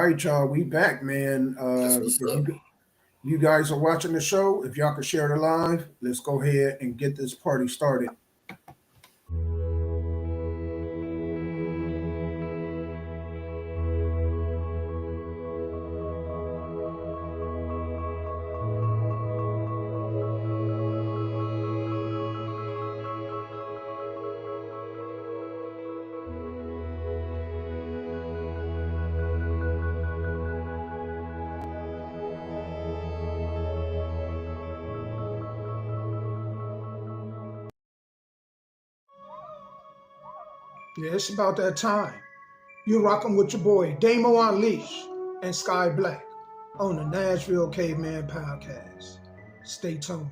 right, y'all, we back, man. That's what's If up. you guys are watching the show, if y'all can share the live, let's go ahead and get this party started. Yeah, it's about that time. You're rocking with your boy Damo Unleash and Sky Black on the Nashville Caveman Podcast. Stay tuned.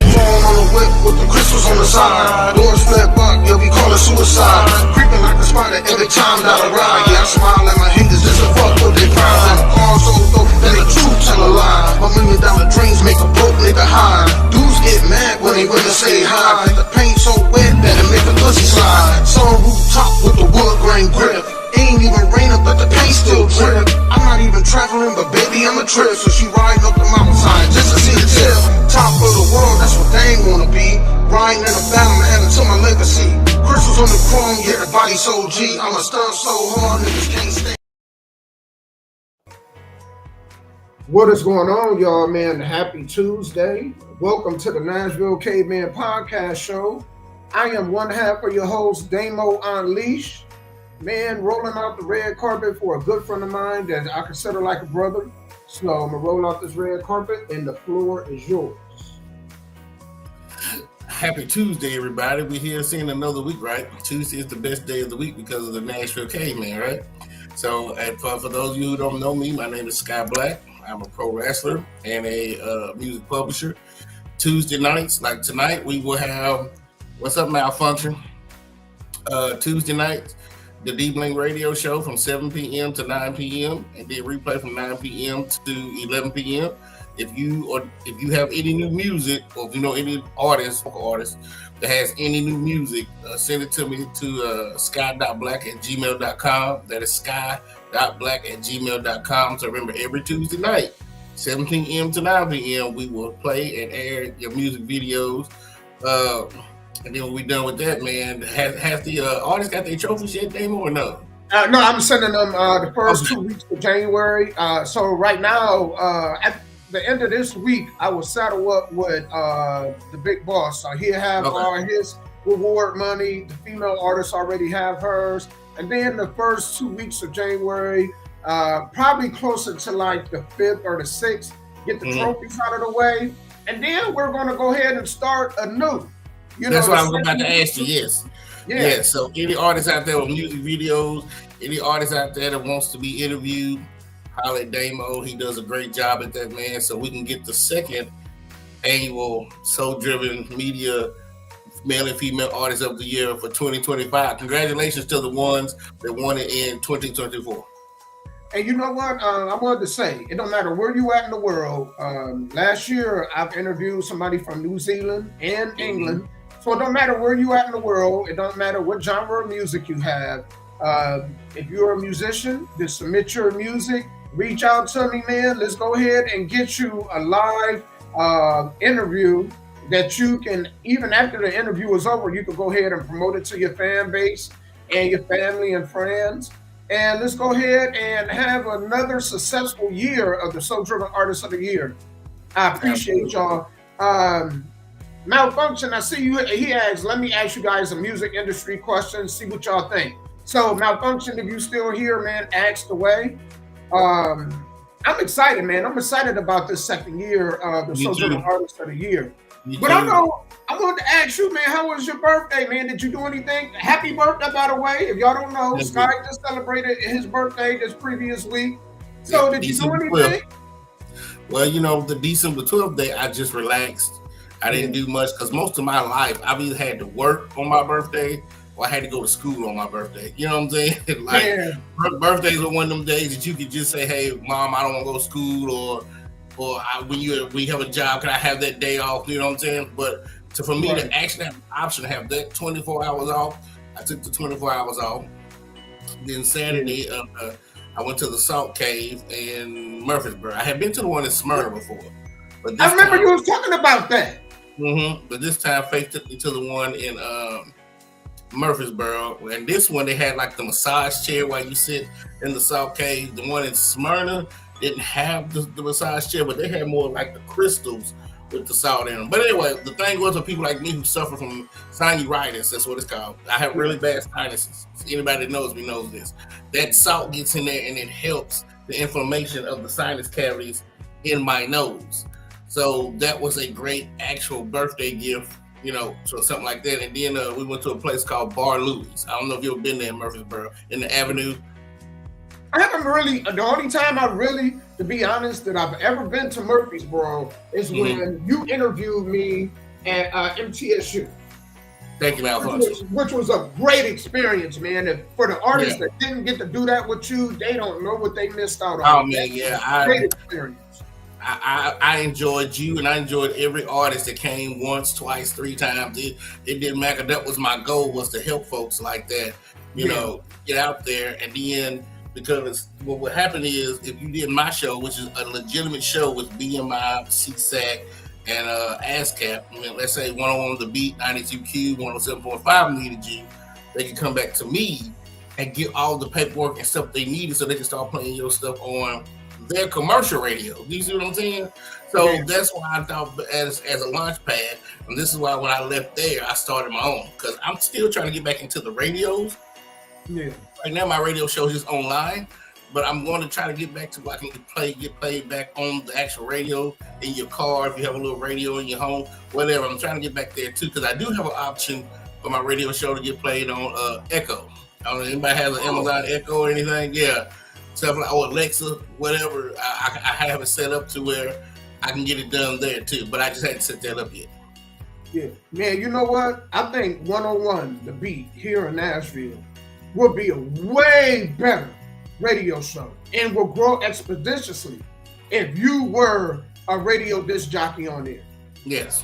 Phone on the whip with the crystals on the side. Doors flip up, yeah, we call it suicide. Creeping like a spider every time that I ride. Yeah, I smile at my haters just to fuck what they proud. And the car so dope, then the truth tell a lie. $1 million dreams make a broke nigga high. Dudes get mad when they really say hi. The paint so wet that it make the pussy slide. Some rooftop with the wood grain grip. Ain't even raining, but the paint still drip. I'm not even traveling, but baby, I'm a trip. So she riding up the mountainside just to see the tip. Top of the world, that's what they ain't wanna be. Riding in a phantom, adding to my legacy. Crystals on the chrome, yeah, the body so G. I'm a stunt so hard, niggas can't stay. What is going on, y'all, man? Happy Tuesday. Welcome to the Nashville Caveman Podcast Show. I am one half of your host, Damo Unleash. Man, rolling out the red carpet for a good friend of mine that I consider like a brother. So I'm gonna roll out this red carpet and the floor is yours. Happy Tuesday, everybody. We're here seeing another week, right? Tuesday is the best day of the week because of the Nashville Caveman, right? So, and for those of you who don't know me, my name is Sky Black. I'm a pro wrestler and a music publisher. Tuesday nights, like tonight, we will have What's Up Malfunction. Tuesday nights, the D-Bling radio show from 7 p.m. to 9 p.m. and then replay from 9 p.m. to 11 p.m. If you have any new music, or if you know any artist that has any new music, send it to me to sky.black@gmail.com. That is sky.black@gmail.com. So remember, every Tuesday night, 7 p.m. to 9 p.m., we will play and air your music videos. And then when we're done with that, man, has the artists got their trophies yet, Damo, or no? No, I'm sending them the first 2 weeks of January. So right now, at the end of this week, I will saddle up with the big boss. So he'll have all his reward money. The female artists already have hers. And then the first 2 weeks of January, probably closer to like the 5th or the 6th, get the trophies out of the way. And then we're going to go ahead and start anew. That's what I was about to ask you. Yes. Yeah. So any artists out there with music videos, any artist out there that wants to be interviewed, holler at Damo. He does a great job at that, man. So we can get the second annual Soul Driven Media Male and Female Artist of the Year for 2025. Congratulations to the ones that won it in 2024. And you know what? I wanted to say, it don't matter where you at in the world. Last year, I've interviewed somebody from New Zealand and England. So it don't matter where you at in the world. It don't matter what genre of music you have. If you're a musician, just submit your music. Reach out to me, man. Let's go ahead and get you a live interview that you can, even after the interview is over, you can go ahead and promote it to your fan base and your family and friends. And let's go ahead and have another successful year of the Soul Driven Artist of the Year. I appreciate y'all. Malfunction, I see you. He asks, let me ask you guys a music industry question, see what y'all think. So, Malfunction, if you still here, man, ask away. I'm excited, man. I'm excited about this second year of the Soul Driven Artist of the Year. But I wanted to ask you, man, how was your birthday, man? Did you do anything? Happy birthday, by the way. If y'all don't know, Sky just celebrated his birthday this previous week. So did you do anything? Well, the December 12th day, I just relaxed. I didn't do much because most of my life, I've either had to work on my birthday or I had to go to school on my birthday. You know what I'm saying? Birthdays are one of them days that you could just say, hey, Mom, I don't want to go to school, or when you have a job, can I have that day off? You know what I'm saying? But for me to actually have the option to have that 24 hours off, I took the 24 hours off. Then Saturday, I went to the Salt Cave in Murfreesboro. I had been to the one in Smyrna before, but this I remember time, you was talking about that. but this time Faith took me to the one in Murfreesboro, and this one they had like the massage chair while you sit in the Salt Cave. The one in Smyrna didn't have the massage chair, but they had more like the crystals with the salt in them. But anyway, the thing was for people like me who suffer from sinusitis, that's what it's called. I have really bad sinuses. Anybody that knows me knows this. That salt gets in there and it helps the inflammation of the sinus cavities in my nose. So that was a great actual birthday gift, you know, so something like that. And then we went to a place called Bar Louie's. I don't know if you've ever been there in Murfreesboro, in the Avenue. I haven't really, the only time I really, to be honest, that I've ever been to Murfreesboro is when you interviewed me at MTSU. Thank you, Alfonso. Which was a great experience, man. And for the artists that didn't get to do that with you, they don't know what they missed out on. Oh, man, yeah. Great experience. I enjoyed you, and I enjoyed every artist that came once, twice, 3 times. It didn't matter. That was my goal, was to help folks like that, you know, get out there. And then, because what would happen is, if you did my show, which is a legitimate show with BMI, CSAC, and ASCAP, I mean, let's say 101 The Beat, 92Q, 107.5 needed you, they can come back to me and get all the paperwork and stuff they needed so they can start playing your stuff on their commercial radio. Do you see what I'm saying? So that's why I thought as a launch pad, and this is why when I left there, I started my own, because I'm still trying to get back into the radios. Yeah. Right now, my radio show is just online, but I'm going to try to get back to where I can get played back on the actual radio in your car, if you have a little radio in your home, whatever. I'm trying to get back there too, because I do have an option for my radio show to get played on Echo. I don't know if anybody has an Amazon Echo or anything. Yeah. Stuff like Alexa, whatever. I have it set up to where I can get it done there too, but I just hadn't set that up yet. Yeah, man, you know what? I think 101 The Beat here in Nashville will be a way better radio show and will grow expeditiously if you were a radio disc jockey on there. Yes.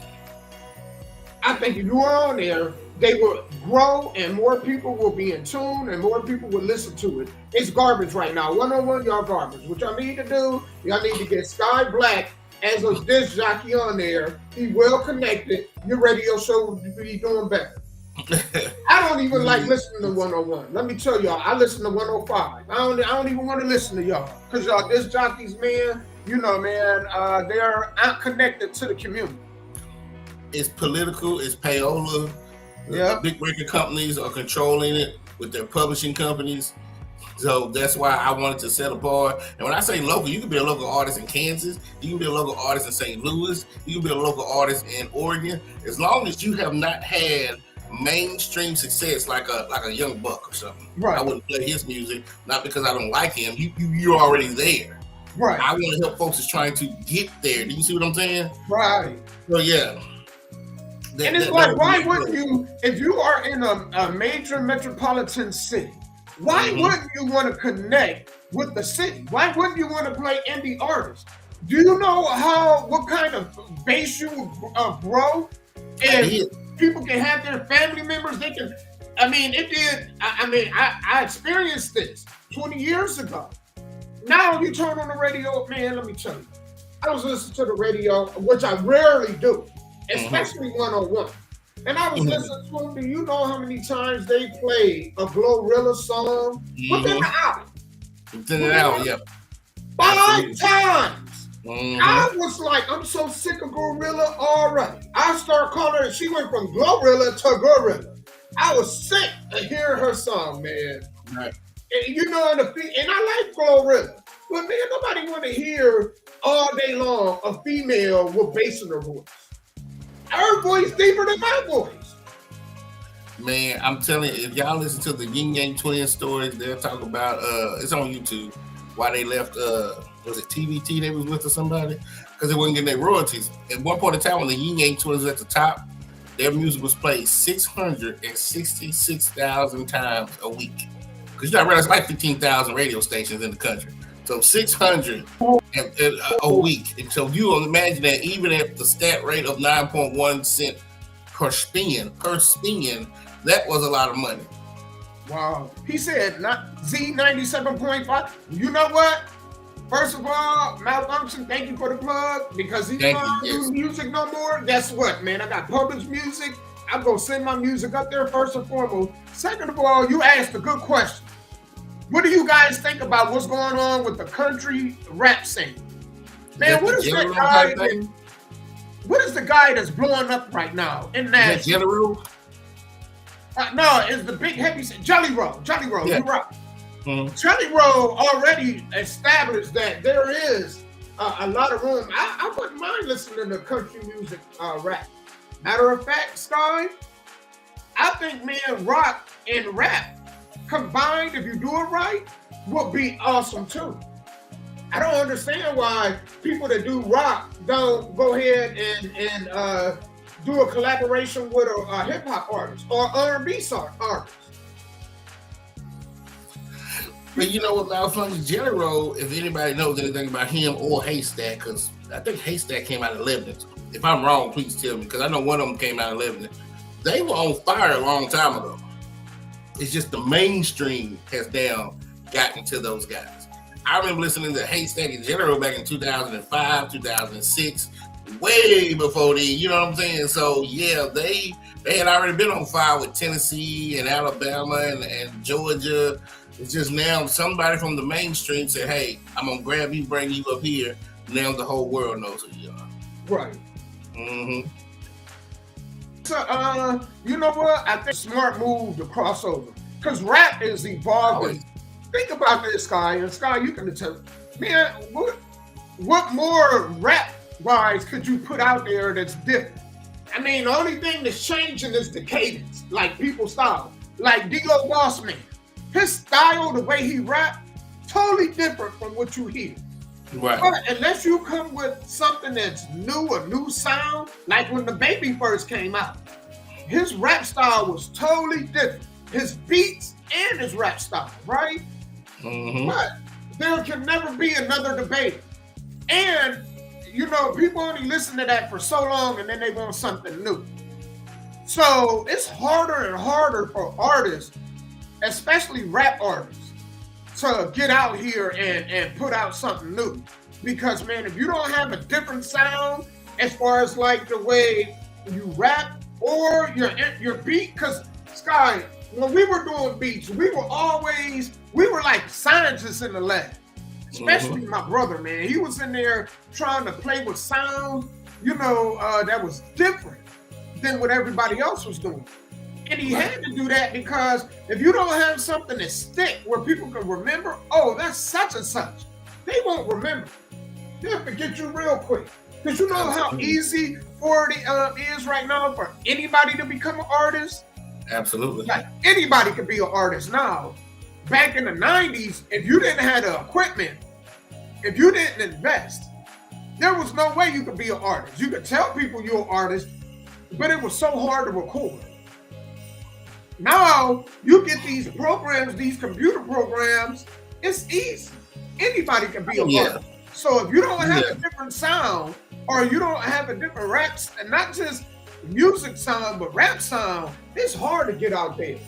I think if you were on there, they will grow and more people will be in tune and more people will listen to it. It's garbage right now. 101, y'all garbage. What y'all need to do, y'all need to get Sky Black as a disc jockey on there. Be well connected. Your radio show will be doing better. I don't even like listening to 101. Let me tell y'all, I listen to 105. I don't even want to listen to y'all, because y'all disc jockeys, man, you know, man, they're not connected to the community. It's political. It's payola. Yeah. The big record companies are controlling it with their publishing companies. So that's why I wanted to set apart. And when I say local, you can be a local artist in Kansas. You can be a local artist in St. Louis. You can be a local artist in Oregon. As long as you have not had mainstream success like a Young Buck or something. Right. I wouldn't play his music, not because I don't like him. You're already there. Right. I want to help folks that's trying to get there. Do you see what I'm saying? Right. So yeah. And it's like, why wouldn't you, if you are in a major metropolitan city, why wouldn't you want to connect with the city? Why wouldn't you want to play indie artists? Do you know what kind of base you would grow? And people can have their family members. They can, I mean, it did. I experienced this 20 years ago. Now you turn on the radio, man, let me tell you. I was listening to the radio, which I rarely do, especially 101. And I was listening to them. Do you know how many times they played a Glorilla song within an hour? Within an hour, yeah. 5 times. I was like, I'm so sick of Glorilla already. I started calling her. She went from Glorilla to Gorilla. I was sick of hearing her song, man. Right. And you know, and I like Glorilla, but man, nobody want to hear all day long a female with bass in her voice. Her voice deeper than my voice. Man, I'm telling you, if y'all listen to the Yin Yang Twin stories, they'll talk about it's on YouTube why they left was it TVT they was with or somebody? Because they wasn't getting their royalties. At one point in time when the Yin Yang Twins was at the top, their music was played 666,000 times a week. Because you gotta realize like 15,000 radio stations in the country. So 600 a week. And so you will imagine that even at the stat rate of 9.1 cents per spin, that was a lot of money. Wow. He said not Z97.5. You know what? First of all, Malfunction, thank you for the plug because he's not doing music no more. Guess what, man? I got published music. I'm going to send my music up there first and foremost. Second of all, you asked a good question. What do you guys think about what's going on with the country rap scene? Man, what is that guy? What is the guy that's blowing up right now in Nashville? General? No, it's the big heavy Jelly Roll. Jelly Roll, yeah. You're right. Jelly Roll already established that there is a lot of room. I wouldn't mind listening to country music rap. Matter of fact, Sky, I think rock and rap combined, if you do it right, would be awesome too. I don't understand why people that do rock don't go ahead and do a collaboration with a hip hop artist or R&B artist. But you know what, Malfunction General, if anybody knows anything about him or Haystack, because I think Haystack came out of Lebanon. If I'm wrong, please tell me, because I know one of them came out of Lebanon. They were on fire a long time ago. It's just the mainstream has now gotten to those guys. I remember listening to Haystack in General back in 2005, 2006, way before then, you know what I'm saying? So yeah, they had already been on fire with Tennessee and Alabama and Georgia. It's just now somebody from the mainstream said, hey, I'm gonna grab you, bring you up here. Now the whole world knows who you are. Right. Mm-hmm. So, you know what? I think smart move to cross over because rap is evolving. Think about this, Sky, and Sky, you can tell. Man, what more rap-wise could you put out there that's different? I mean, the only thing that's changing is the cadence, like people's style. Like D-Lo Bossman, his style, the way he rap, totally different from what you hear. Right. But unless you come with something that's new, a new sound, like when the Baby first came out, his rap style was totally different. His beats and his rap style, right? Mm-hmm. But there can never be another debate. And, you know, people only listen to that for so long and then they want something new. So it's harder and harder for artists, especially rap artists, to get out here and put out something new. Because, man, if you don't have a different sound as far as like the way you rap or your beat, because Sky, when we were doing beats, we were like scientists in the lab. Especially my brother, man. He was in there trying to play with sound, you know, that was different than what everybody else was doing. And he had to do that because if you don't have something that stick where people can remember, oh, that's such and such, they won't remember. They'll forget you real quick. Because you know how easy it is right now for anybody to become an artist? Absolutely. Like anybody could be an artist now. Back in the 90s, if you didn't have the equipment, if you didn't invest, there was no way you could be an artist. You could tell people you're an artist, but it was so hard to record. Now, you get these programs, these computer programs, it's easy. Anybody can be an artist. So if you don't have a different sound, or you don't have a different rap, and not just music sound, but rap sound, it's hard to get out there.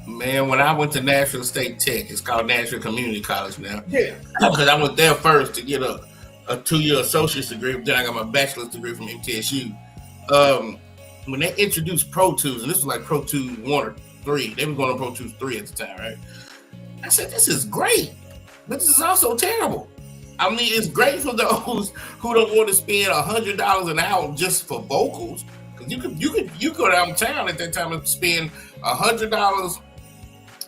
Man, when I went to Nashville State Tech, it's called Nashville Community College now. Yeah. Because I went there first to get a 2-year associate's degree, then I got my bachelor's degree from MTSU. When they introduced Pro Tools, and this was like Pro Tools 1 or 3, they were going on Pro Tools 3 at the time, right? I said, this is great, but this is also terrible. I mean, it's great for those who don't want to spend $100 an hour just for vocals. Because you go downtown at that time and spend $100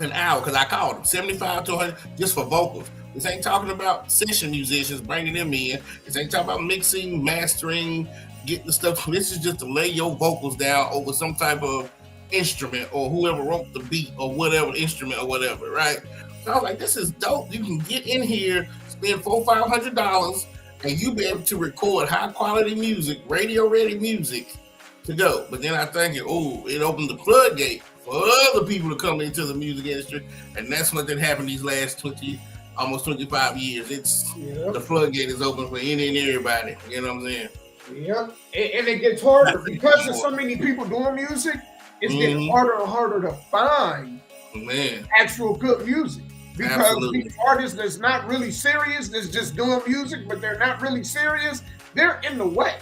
an hour, because I called them $75 to $100 just for vocals. This ain't talking about session musicians, bringing them in. This ain't talking about mixing, mastering, getting the stuff. This is just to lay your vocals down over some type of instrument or whoever wrote the beat or whatever instrument or whatever, right? So I was like, this is dope. You can get in here, spend $400-$500, and you be able to record high quality music, radio ready music to go. But then I think it opened the floodgate for other people to come into the music industry, and that's what did happen these last almost 25 years. The floodgate is open for any and everybody. You know what I'm saying? Yeah, and it gets harder because there's so many people doing music. It's getting harder and harder to find Man, actual good music. Because absolutely. these artists that's not really serious, that's just doing music, but they're not really serious, they're in the way.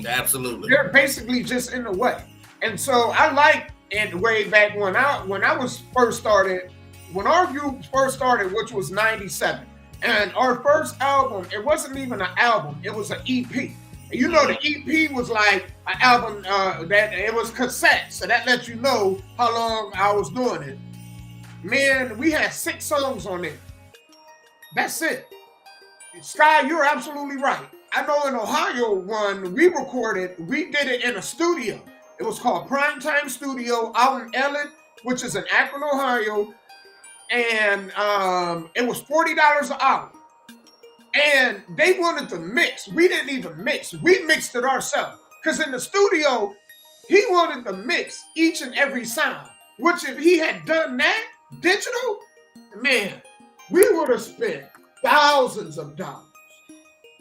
Absolutely. They're basically just in the way. And so I like it way back when I was first started, when our group first started, which was 97. And our first album, it wasn't even an album, it was an EP. And you know, the EP was like an album that it was cassette, so that lets you know how long I was doing it. Man, we had 6 songs on it. That's it. Sky, you're absolutely right. I know in Ohio one we did it in a studio. It was called Primetime Studio out in Ellen, which is in Akron, Ohio. And it was $40 an hour. And they wanted to mix. We didn't even mix. We mixed it ourselves. Because in the studio, he wanted to mix each and every sound. Which if he had done that digital, man, we would have spent thousands of dollars.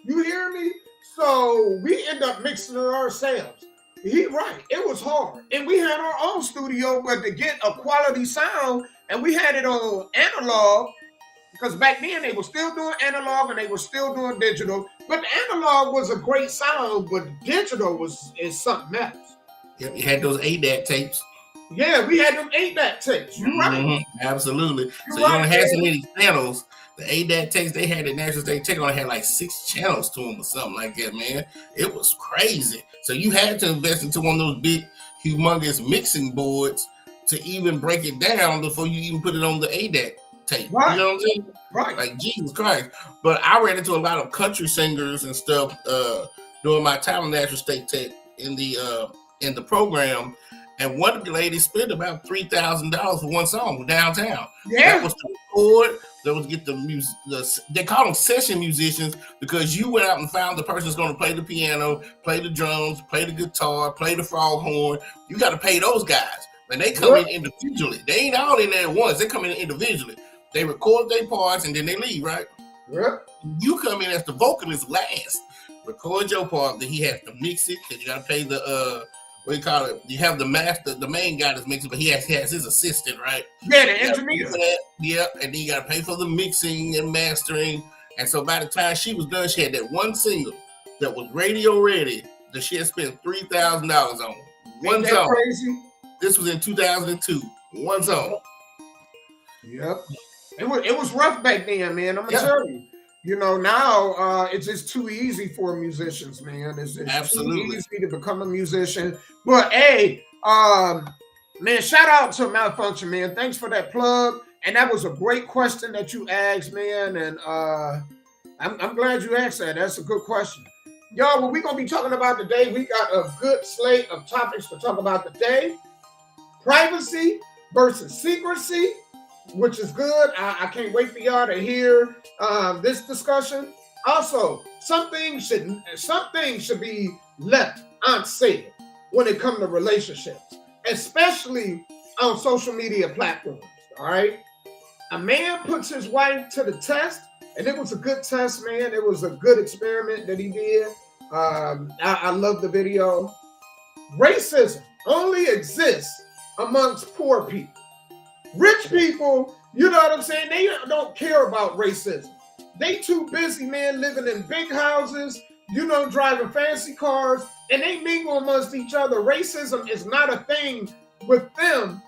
You hear me? So we end up mixing it ourselves. He right. It was hard. And we had our own studio, but to get a quality sound, and we had it on analog, because back then they were still doing analog and they were still doing digital. But the analog was a great sound, but digital is something else. Yep, you had those ADAT tapes. Yeah, we had them ADAT tapes. You're right. Absolutely. So you only had so many channels. The ADAT tapes they had at Nashville State Tech only had like 6 channels to them or something like that, man. It was crazy. So you had to invest into one of those big, humongous mixing boards to even break it down before you even put it on the ADAT tape. Right. You know what I'm saying? Right. Like, Jesus Christ. But I ran into a lot of country singers and stuff during my time in Nashville State Tech in the program. And one of the ladies spent about $3,000 for one song downtown. Yeah. That was to record. That was to get the music. They call them session musicians because you went out and found the person that's going to play the piano, play the drums, play the guitar, play the foghorn. You got to pay those guys. And they come in individually. They ain't all in there at once. They come in individually. They record their parts and then they leave, right? Yep. You come in as the vocalist last. Record your part. Then he has to mix it because you got to pay the what do you call it? You have the master, the main guy that's mixing, but he has his assistant, right? Yeah, the engineer. Yep, and then you got to pay for the mixing and mastering. And so by the time she was done, she had that one single that was radio ready that she had spent $3,000 on. One song. Crazy? This was in 2002. One song. Yep. It was rough back then, man. I'm gonna tell you. You know, now it's just too easy for musicians, man. It's Absolutely too easy to become a musician. But hey, man, shout out to Malfunction, man. Thanks for that plug. And that was a great question that you asked, man. And I'm glad you asked that. That's a good question. Y'all, what we're gonna be talking about today, we got a good slate of topics to talk about today. Privacy versus secrecy, which is good. I can't wait for y'all to hear this discussion. Also, some things should be left unsaid when it comes to relationships, especially on social media platforms. All right, a man puts his wife to the test, and it was a good test, man. It was a good experiment that he did. I love the video. Racism only exists amongst poor people. Rich people, you know what I'm saying? They don't care about racism. They too busy, man, living in big houses, you know, driving fancy cars, and they mingle amongst each other. Racism is not a thing with them,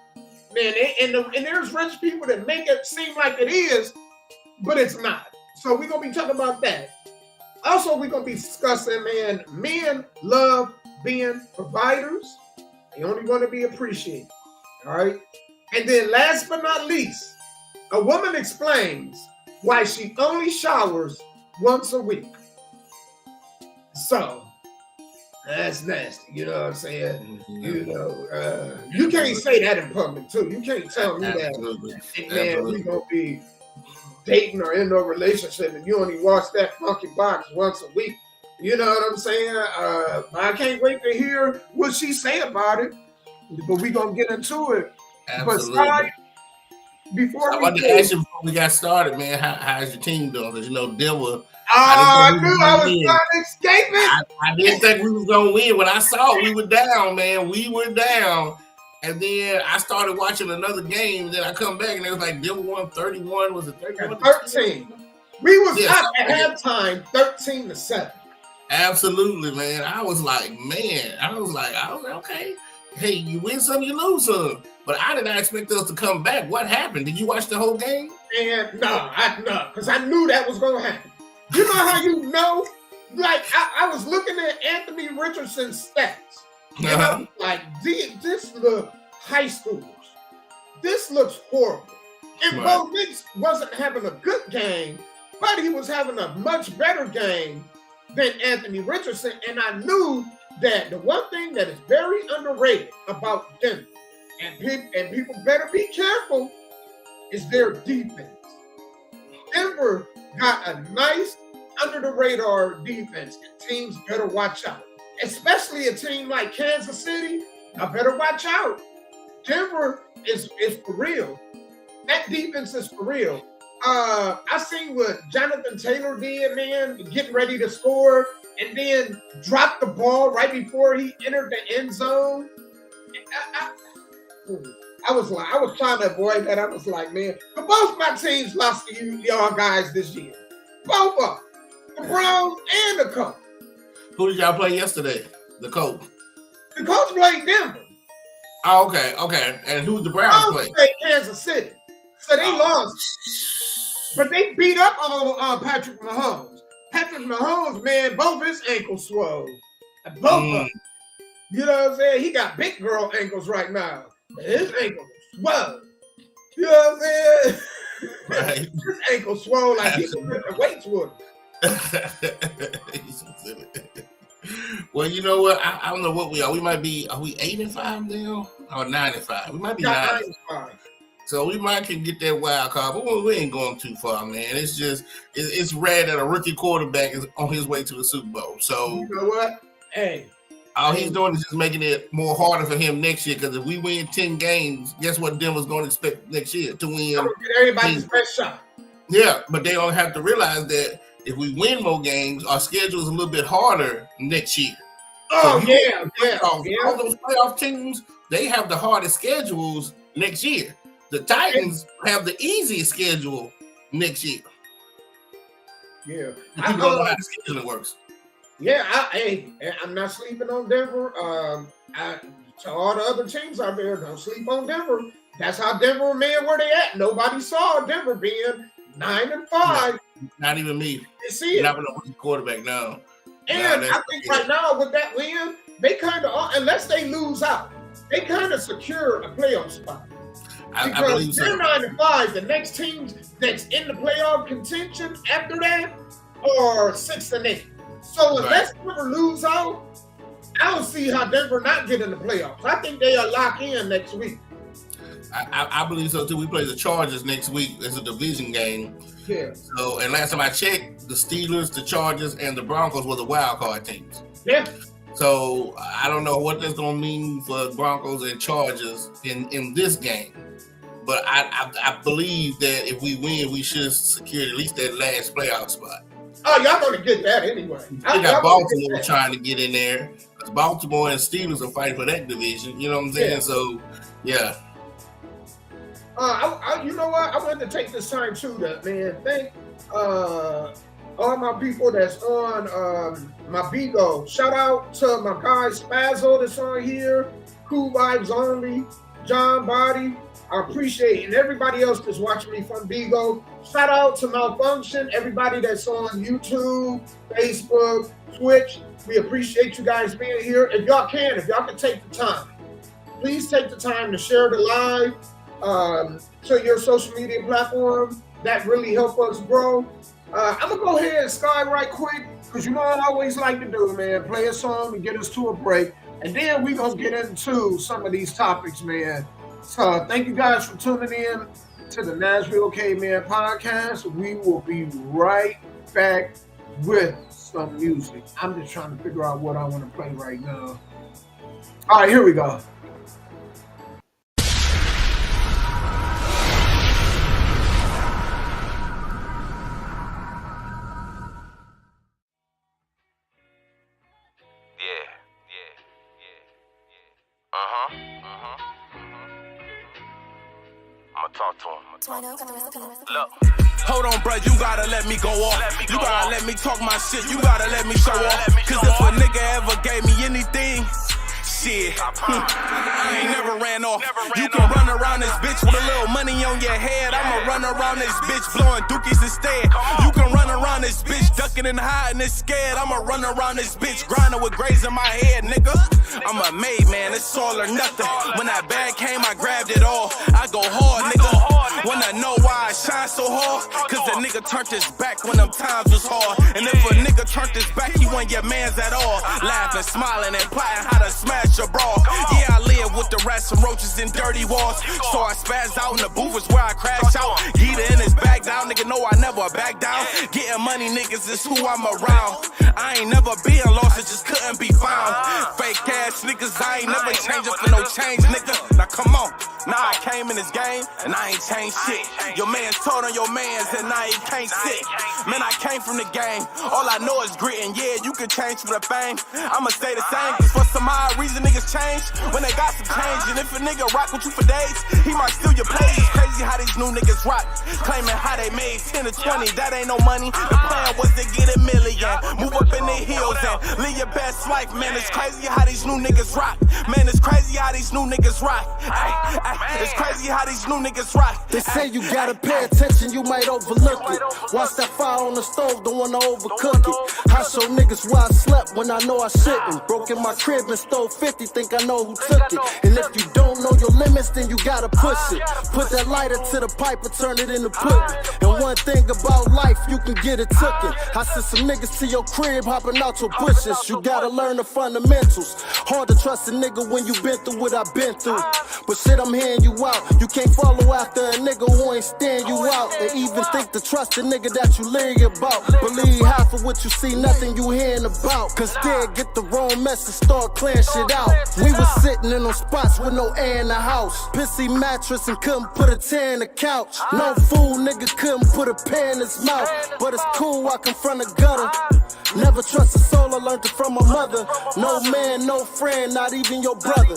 man. And there's rich people that make it seem like it is, but it's not. So we're going to be talking about that. Also, we're going to be discussing, man, men love being providers. They only want to be appreciated. All right. And then last but not least, a woman explains why she only showers once a week. So that's nasty. You know what I'm saying? You know, you can't say that in public too. You can't tell me that, man, we gonna be dating or in a relationship and you only wash that funky box once a week. You know what I'm saying? I can't wait to hear what she say about it. But we gonna get into it. Absolutely. But Sky, before I wanted to ask you before we got started, man, how's your team doing? Because, you know, Denver. I knew I was trying to escape it. I didn't think we was going to win. When I saw we were down, man, we were down. And then I started watching another game. Then I come back and it was like Denver won 31. Was it 31? 13. We was Yes, up at halftime, 13-7. Absolutely, man. I was like, okay. Hey, you win some, you lose some. But I did not expect us to come back. What happened? Did you watch the whole game? And no, because I knew that was going to happen. You know how you know? Like, I was looking at Anthony Richardson's stats. And I was like, this look high schoolers. This looks horrible. And Bo Nix wasn't having a good game, but he was having a much better game than Anthony Richardson. And I knew that the one thing that is very underrated about Denver, and people better be careful, is their defense. Denver got a nice under-the-radar defense, and teams better watch out. Especially a team like Kansas City, y'all better watch out. Denver is for real. That defense is for real. I seen what Jonathan Taylor did, man, getting ready to score, and then dropped the ball right before he entered the end zone. I was trying to avoid that. I was like, man, but both my teams lost to y'all guys this year. Both of them. The Browns and the Colts. Who did y'all play yesterday? The Colts. The Colts played Denver. Oh, okay. And who did the Browns play? Played Kansas City. So they lost. But they beat up on Patrick Mahomes. Patrick Mahomes, man, both his ankles swole. Both of them. You know what I'm saying? He got big girl ankles right now. His ankles swole. You know what I'm saying? Right. His ankles swole like he can lift the weights with him. Well, you know what? I don't know what we are. We might be. Are we 8-5 now or 9-5? We might be 9-5. So we might can get that wild card, but we ain't going too far, man. It's just it's rare that a rookie quarterback is on his way to the Super Bowl. So you know what? Hey, all he's doing is just making it more harder for him next year. Because if we win 10 games, guess what Denver's going to expect next year to win? Everybody's best shot. Yeah, but they don't have to realize that if we win more games, our schedule is a little bit harder next year. Oh, so yeah. All those playoff teams, they have the hardest schedules next year. The Titans have the easiest schedule next year. Yeah. People don't know how the scheduling works. Yeah, I'm not sleeping on Denver. To all the other teams out there, don't sleep on Denver. That's how Denver, man, where they at. Nobody saw Denver being 9-5. Not even me. You see it. Not with a rookie quarterback now. And I think right now with that win, they kind of, unless they lose out, they kind of secure a playoff spot. I believe so. They're 9-5. The next team that's in the playoff contention after that are 6-8. So unless Denver lose out, I don't see how Denver not get in the playoffs. I think they are locked in next week. I believe so too. We play the Chargers next week. It's a division game. Yeah. So, and last time I checked, the Steelers, the Chargers, and the Broncos were the wild card teams. Yeah. So I don't know what that's going to mean for Broncos and Chargers in this game. But I believe that if we win, we should secure at least that last playoff spot. Oh, y'all going to get that anyway. We got Baltimore trying to get in there. Baltimore and Steelers are fighting for that division. You know what I'm saying? Yeah. So, yeah. You know what? I wanted to take this time too to, man, thank all my people that's on my Bigo. Shout out to my guy Spazzo that's on here, Cool Vibes Only, John Body. I appreciate it. And everybody else that's watching me from Bigo. Shout out to Malfunction, everybody that's on YouTube, Facebook, Twitch. We appreciate you guys being here. If y'all can take the time, please take the time to share the live to your social media platform. That really help us grow. I'm gonna go ahead and Sky right quick, because you know what I always like to do, man. Play a song and get us to a break. And then we're gonna get into some of these topics, man. So thank you guys for tuning in to the Nashville Caveman podcast. We will be right back with some music. I'm just trying to figure out what I want to play right now. All right, here we go. Talk to him. Look. Hold on, bro, you gotta let me go off. You gotta let me talk my shit. You gotta let me show off. Cause if a nigga ever gave me anything, shit, I ain't never ran off. You can run around this bitch with a little money on your head. I'ma run around this bitch blowing dookies instead. You can run around this bitch ducking and hiding and scared. I'ma run around this bitch grinding with grays in my head, nigga. I'm a made man, it's all or nothing. When that bag came, I grabbed it all. I go hard, nigga. Wanna know why I shine so hard? Cause the nigga turned his back when them times was hard. And if a nigga turned his back, he wasn't your mans at all. Laughing, smiling, and plotting how to smash your bra. Yeah, I live with the rats and roaches and dirty walls. So I spaz out in the booth is where I crash out. Geeta in his bag down, nigga know I never back down. Getting money, niggas, is who I'm around. I ain't never been lost, it just couldn't be found. Fake ass niggas, I ain't never changing for no change, nigga. Now come on, now I came in this game and I ain't changed shit. Your man's told on your mans and I ain't can't sit. Man, I came from the game, all I know is grit and yeah, you can change for the fame. I'ma stay the same, cause for some odd reason niggas change when they got some change. And if a nigga rock with you for days, he might steal your page. It's crazy how these new niggas rock, claiming how they made 10 to 20, that ain't no money. The plan was to get a million, move up in the hills and live your best life. Man, it's crazy how these new niggas rock. Man, it's crazy how these new niggas rock. Ay, it's crazy how these new niggas rock. They say you gotta pay attention, you might overlook it. Watch that fire on the stove, don't wanna overcook it. I show niggas where I slept when I know I shouldn't. Broke in my crib and stole 50, think I know who took it. And if you don't know your limits, then you gotta push it. Put that lighter to the pipe and turn it into pudding. And one thing about life, you can get it tookin'. I sent some niggas to your crib, hopping out your bushes. You gotta learn the fundamentals. Hard to trust a nigga when you been through what I've been through. But shit, I'm hearing you out. You can't follow after a nigga who ain't stand you out. And even think to trust a nigga that you leery about. Believe half of what you see, nothing you hearing about. Cause they'll get the wrong message, start clearing shit out. We was sitting in them spots with no air in the house. Pissy mattress and couldn't put a tear in the couch. No fool nigga couldn't put a pen in his mouth. But it's cool, I confront a gutter. Never trust a soul, I learned it from my mother. No man, no friend, not even your brother.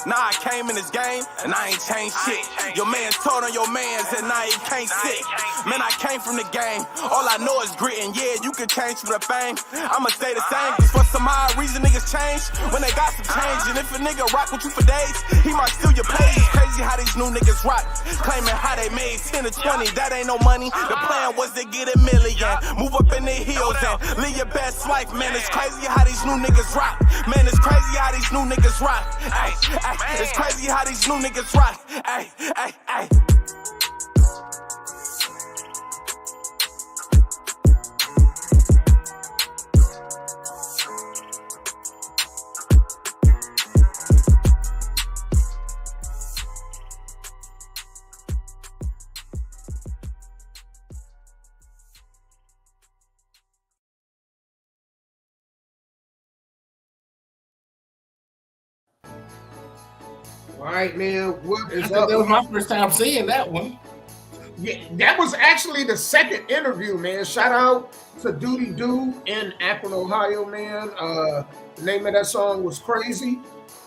Now I came in this game and I ain't changed shit. Your man's told on your mans and I ain't can't sit. Man, I came from the game, all I know is grit and yeah, you can change for the fame. I'ma stay the same, cause for some odd reason niggas change when they got some change. And if a nigga rock with you for days, he might steal your page. It's crazy how these new niggas rock, claiming how they made 10 to 20, that ain't no money. The plan was to get a million, move up in the hills and live your best life. Man, it's crazy how these new niggas rock. Man, it's crazy how these new niggas rock. Ay, ay, it's crazy how these new niggas rock. Ay, ay, ay. All right, man. What is That up? was my first time seeing that one. Yeah, that was actually the second interview, man. Shout out to Duty Doo in Akron, Ohio, man. The name of that song was Crazy.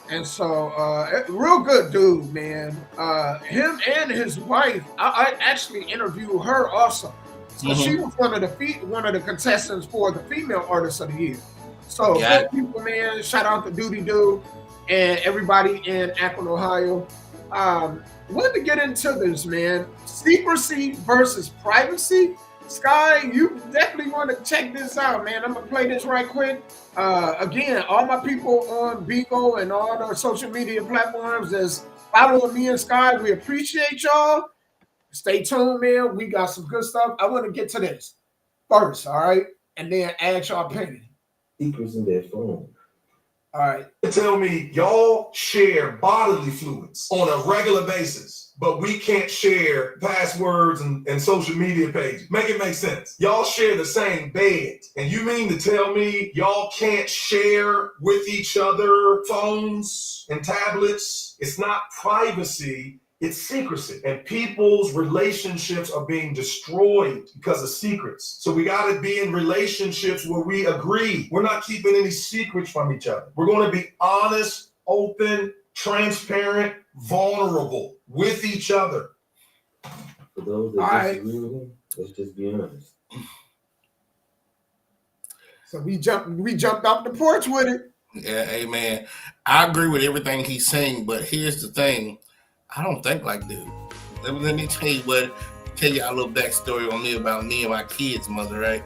And so, real good dude, man. Him and his wife, I actually interviewed her also. So she was one of the contestants for the Female Artist of the Year. So, good people, man. Shout out to Duty Doo and everybody in Akron, Ohio. Wanted to get into this, man. Secrecy versus privacy. Sky, you definitely want to check this out, man. I'm gonna play this right quick. Again, all my people on Bigo and all the social media platforms that's following me and Sky, we appreciate y'all. Stay tuned, man. We got some good stuff. I want to get to this first, all right? And then ask y'all opinion. Secrets in their phone. All right. Tell me y'all share bodily fluids on a regular basis, but we can't share passwords and social media pages. Make it make sense. Y'all share the same bed. And you mean to tell me y'all can't share with each other phones and tablets? It's not privacy. It's secrecy, and people's relationships are being destroyed because of secrets. So we got to be in relationships where we agree. We're not keeping any secrets from each other. We're going to be honest, open, transparent, vulnerable with each other. For those that disagree with him, let's just be honest. So we jumped off the porch with it. Yeah, amen. I agree with everything he's saying, but here's the thing. I don't think like dude. Let me tell you a little backstory on me about me and my kid's mother, right?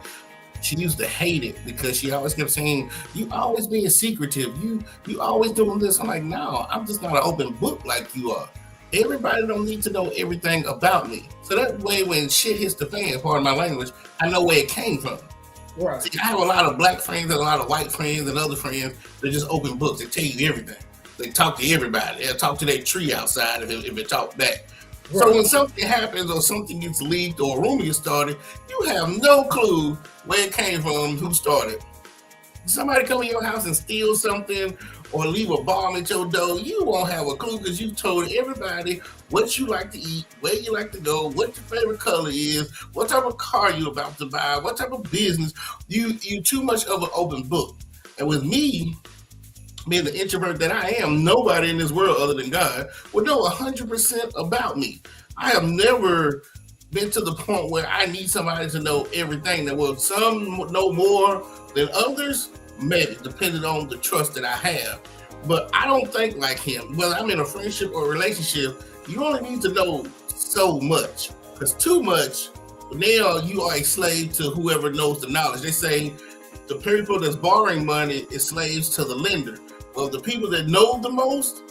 She used to hate it because she always kept saying, you always being secretive. You always doing this. I'm like, no, I'm just not an open book like you are. Everybody don't need to know everything about me. So that way when shit hits the fan, pardon my language, I know where it came from. Right. See, I have a lot of black friends and a lot of white friends and other friends. They're just open books. They tell you everything. They talk to everybody. They'll talk to that tree outside if it talk back. Right. So when something happens or something gets leaked or a rumor gets started, you have no clue where it came from, who started. Somebody come in your house and steal something or leave a bomb at your door, you won't have a clue because you told everybody what you like to eat, where you like to go, what your favorite color is, what type of car you're about to buy, what type of business. You too much of an open book. And with me, being the introvert that I am, nobody in this world other than God would know 100% about me. I have never been to the point where I need somebody to know everything. That will some know more than others, maybe, depending on the trust that I have. But I don't think like him. Whether I'm in a friendship or a relationship, you only need to know so much. Because too much, now you are a slave to whoever knows the knowledge. They say the people that's borrowing money is slaves to the lender. Well, the people that know the most,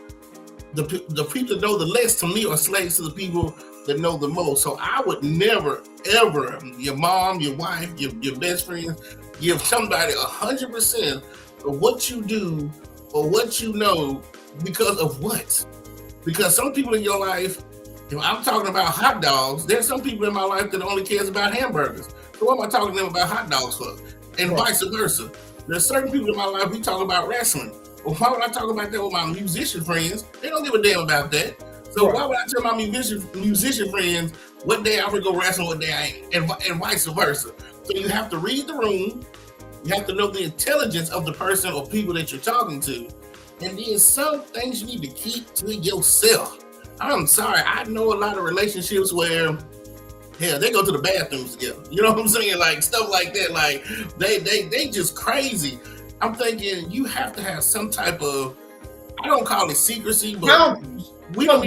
the people that know the less, to me, are slaves to the people that know the most. So I would never, ever, your mom, your wife, your best friend, give somebody 100% of what you do or what you know because of what? Because some people in your life, if I'm talking about hot dogs, there's some people in my life that only cares about hamburgers. So what am I talking to them about hot dogs for? And vice versa. There's certain people in my life, we talk about wrestling. Well, why would I talk about that with my musician friends? They don't give a damn about that. So why would I tell my musician friends what day I'm gonna go wrestle, what day I ain't, and vice versa? So you have to read the room. You have to know the intelligence of the person or people that you're talking to. And then some things you need to keep to yourself. I'm sorry, I know a lot of relationships where, hell, they go to the bathrooms together. You know what I'm saying? Like stuff like that. Like they just crazy. I'm thinking you have to have some type of, I don't call it secrecy, but we don't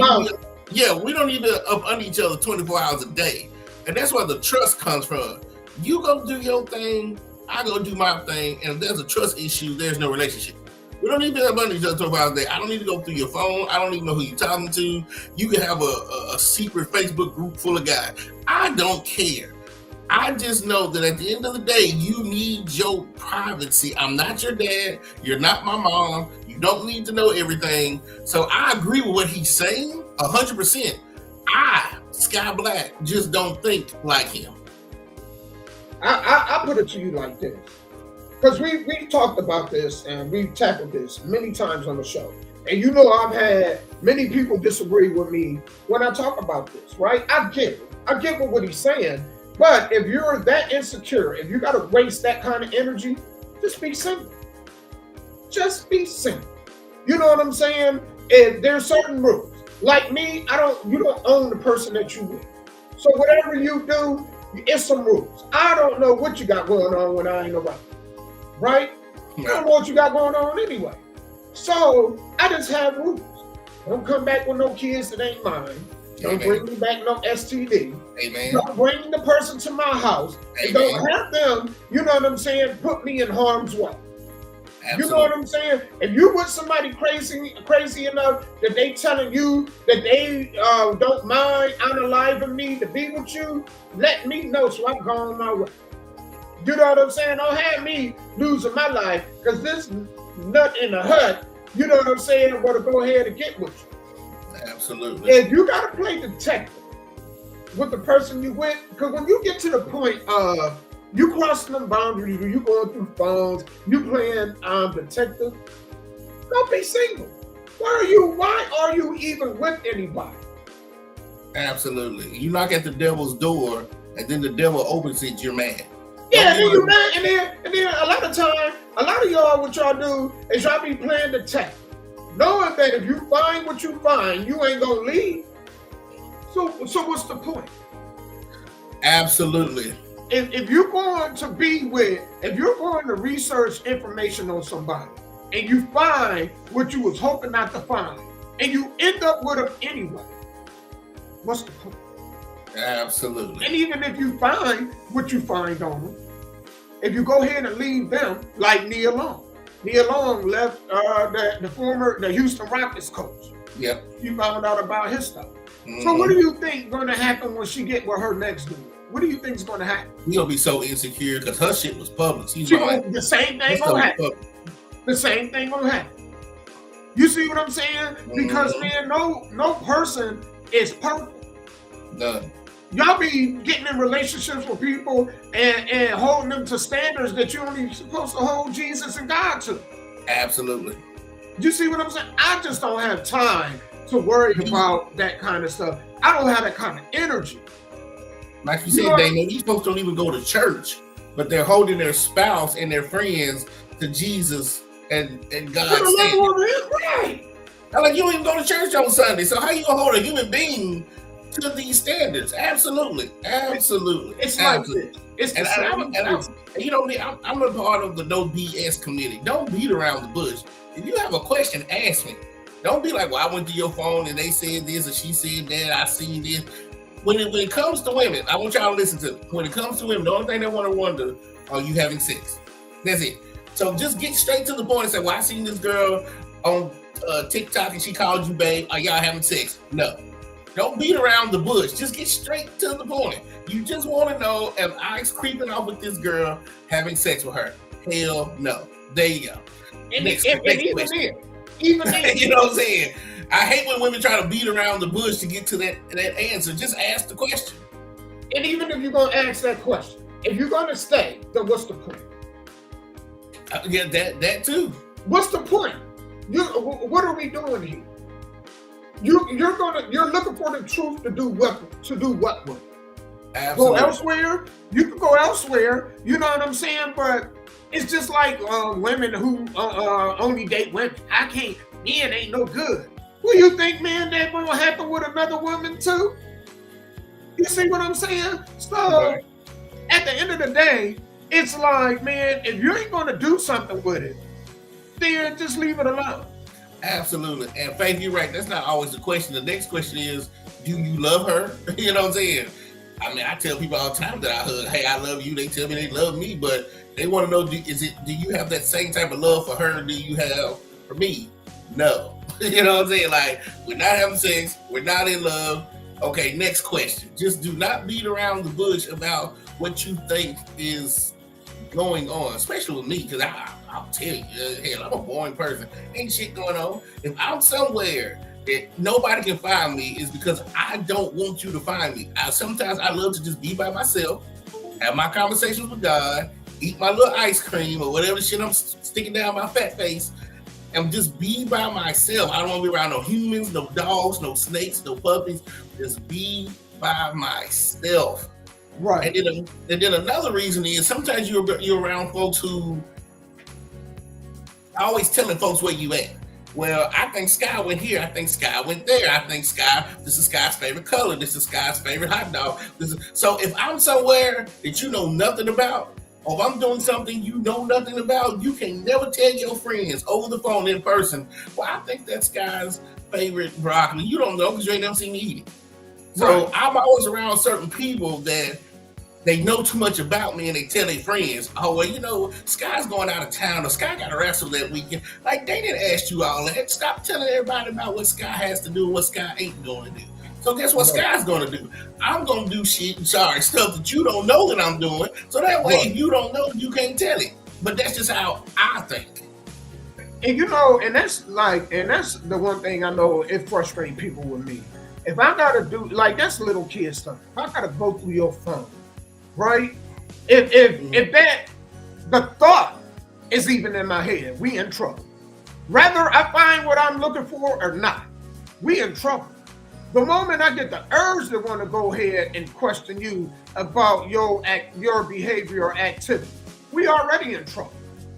need to up under each other 24 hours a day. And that's where the trust comes from. You go do your thing, I go do my thing, and if there's a trust issue, there's no relationship. We don't need to up under each other 24 hours a day. I don't need to go through your phone. I don't even know who you're talking to. You can have a secret Facebook group full of guys. I don't care. I just know that at the end of the day, you need your privacy. I'm not your dad. You're not my mom. You don't need to know everything. So I agree with what he's saying 100%. I, Sky Black, just don't think like him. I put it to you like this. Because we talked about this and we've tackled this many times on the show. And you know I've had many people disagree with me when I talk about this, right? I get it. I get what he's saying. But if you're that insecure, if you got to waste that kind of energy, just be simple. Just be simple. You know what I'm saying? If there's certain rules. Like me, you don't own the person that you with. So whatever you do, it's some rules. I don't know what you got going on when I ain't around. Right? I don't know what you got going on anyway. So I just have rules. Don't come back with no kids that ain't mine. Don't bring me back no STD. Amen. Don't bring the person to my house. And don't have them, you know what I'm saying, put me in harm's way. Absolutely. You know what I'm saying? If you with somebody crazy enough that they telling you that they don't mind unaliving me to be with you, let me know so I can go on my way. You know what I'm saying? Don't have me losing my life because this nut in the hut, you know what I'm saying, I'm going to go ahead and get with you. Absolutely. And you got to play detective with the person you with, because when you get to the point of you crossing them boundaries, you going through phones, you playing detective, don't be single. Why are you even with anybody? Absolutely. You knock at the devil's door and then the devil opens it, you're mad. Yeah, and then you're mad, and then a lot of time, a lot of y'all, what y'all do is y'all be playing detective. knowing that if you find what you find, you ain't gonna leave. So what's the point? Absolutely. If you're going to if you're going to research information on somebody and you find what you was hoping not to find and you end up with them anyway, what's the point? Absolutely. And even if you find what you find on them, if you go ahead and leave them, like Nia Long. Nia Long left the Houston Rockets coach. Yep. You found out about his stuff. So what do you think going to happen when she get with her next dude? What do you think is going to happen? He's going to be so insecure because her shit was public. The same thing going to happen. The same thing going to happen. You see what I'm saying? Because, man, no person is perfect. None. Y'all be getting in relationships with people and holding them to standards that you're only supposed to hold Jesus and God to. Absolutely. You see what I'm saying? I just don't have time to worry about that kind of stuff. I don't have that kind of energy. Like you said, Daniel, these folks don't even go to church, but they're holding their spouse and their friends to Jesus and God. Right. I'm like, you don't even go to church on Sunday, so how you gonna hold a human being to these standards? Absolutely. It's like this. It's I'm a part of the no BS committee. Don't beat around the bush. If you have a question, ask me. Don't be like, well, I went to your phone and they said this or she said that. I seen this. When it comes to women, I want y'all to listen to me. When it comes to women, the only thing they want to wonder, are you having sex? That's it. So just get straight to the point and say, well, I seen this girl on TikTok and she called you babe. Are y'all having sex? No. Don't beat around the bush. Just get straight to the point. You just want to know if I's creeping off with this girl having sex with her. Hell no. There you go. And next even then, you know what I'm saying? I hate when women try to beat around the bush to get to that answer. Just ask the question. And even if you're going to ask that question, if you're going to stay, then what's the point? Yeah, that too. What's the point? What are we doing here? You're looking for the truth to do what with? Absolutely. Go elsewhere. You can go elsewhere. You know what I'm saying? But it's just like women who only date women. Men ain't no good. Well, you think, man, that will happen with another woman too? You see what I'm saying? So at the end of the day, it's like, man, if you ain't going to do something with it, then just leave it alone. Absolutely. And Faith, you're right. That's not always the question. The next question is, do you love her? You know what I'm saying? I mean, I tell people all the time that I hug, hey, I love you. They tell me they love me, but they want to know, do you have that same type of love for her do you have for me? No. You know what I'm saying? Like, we're not having sex. We're not in love. Okay, next question. Just do not beat around the bush about what you think is going on, especially with me, because I'll tell you, hell, I'm a boring person. Ain't shit going on. If I'm somewhere that nobody can find me, is because I don't want you to find me. Sometimes I love to just be by myself, have my conversations with God, eat my little ice cream or whatever shit I'm sticking down my fat face, and just be by myself. I don't want to be around no humans, no dogs, no snakes, no puppies. Just be by myself. Right. And then another reason is sometimes you're around folks who always telling folks where you at. Well, I think Sky went here. I think Sky went there. I think this is Sky's favorite color. This is Sky's favorite hot dog. So if I'm somewhere that you know nothing about, or if I'm doing something you know nothing about, you can never tell your friends over the phone in person, well, I think that's Sky's favorite broccoli. You don't know because you ain't never seen me eat it. So I'm always around certain people that they know too much about me and they tell their friends, oh, well, you know, Sky's going out of town or Sky got to wrestle that weekend. Like, they didn't ask you all that. Stop telling everybody about what Sky has to do and what Sky ain't going to do. So guess what Sky's going to do? I'm going to do stuff that you don't know that I'm doing. So that way, if you don't know, you can't tell it. But that's just how I think. And you know, and that's the one thing I know it frustrates people with me. If I got to do, like, that's little kid stuff. If I got to go through your phone, right? If that, the thought is even in my head, we in trouble. Whether I find what I'm looking for or not, we in trouble. The moment I get the urge to want to go ahead and question you about your behavior or activity, we already in trouble.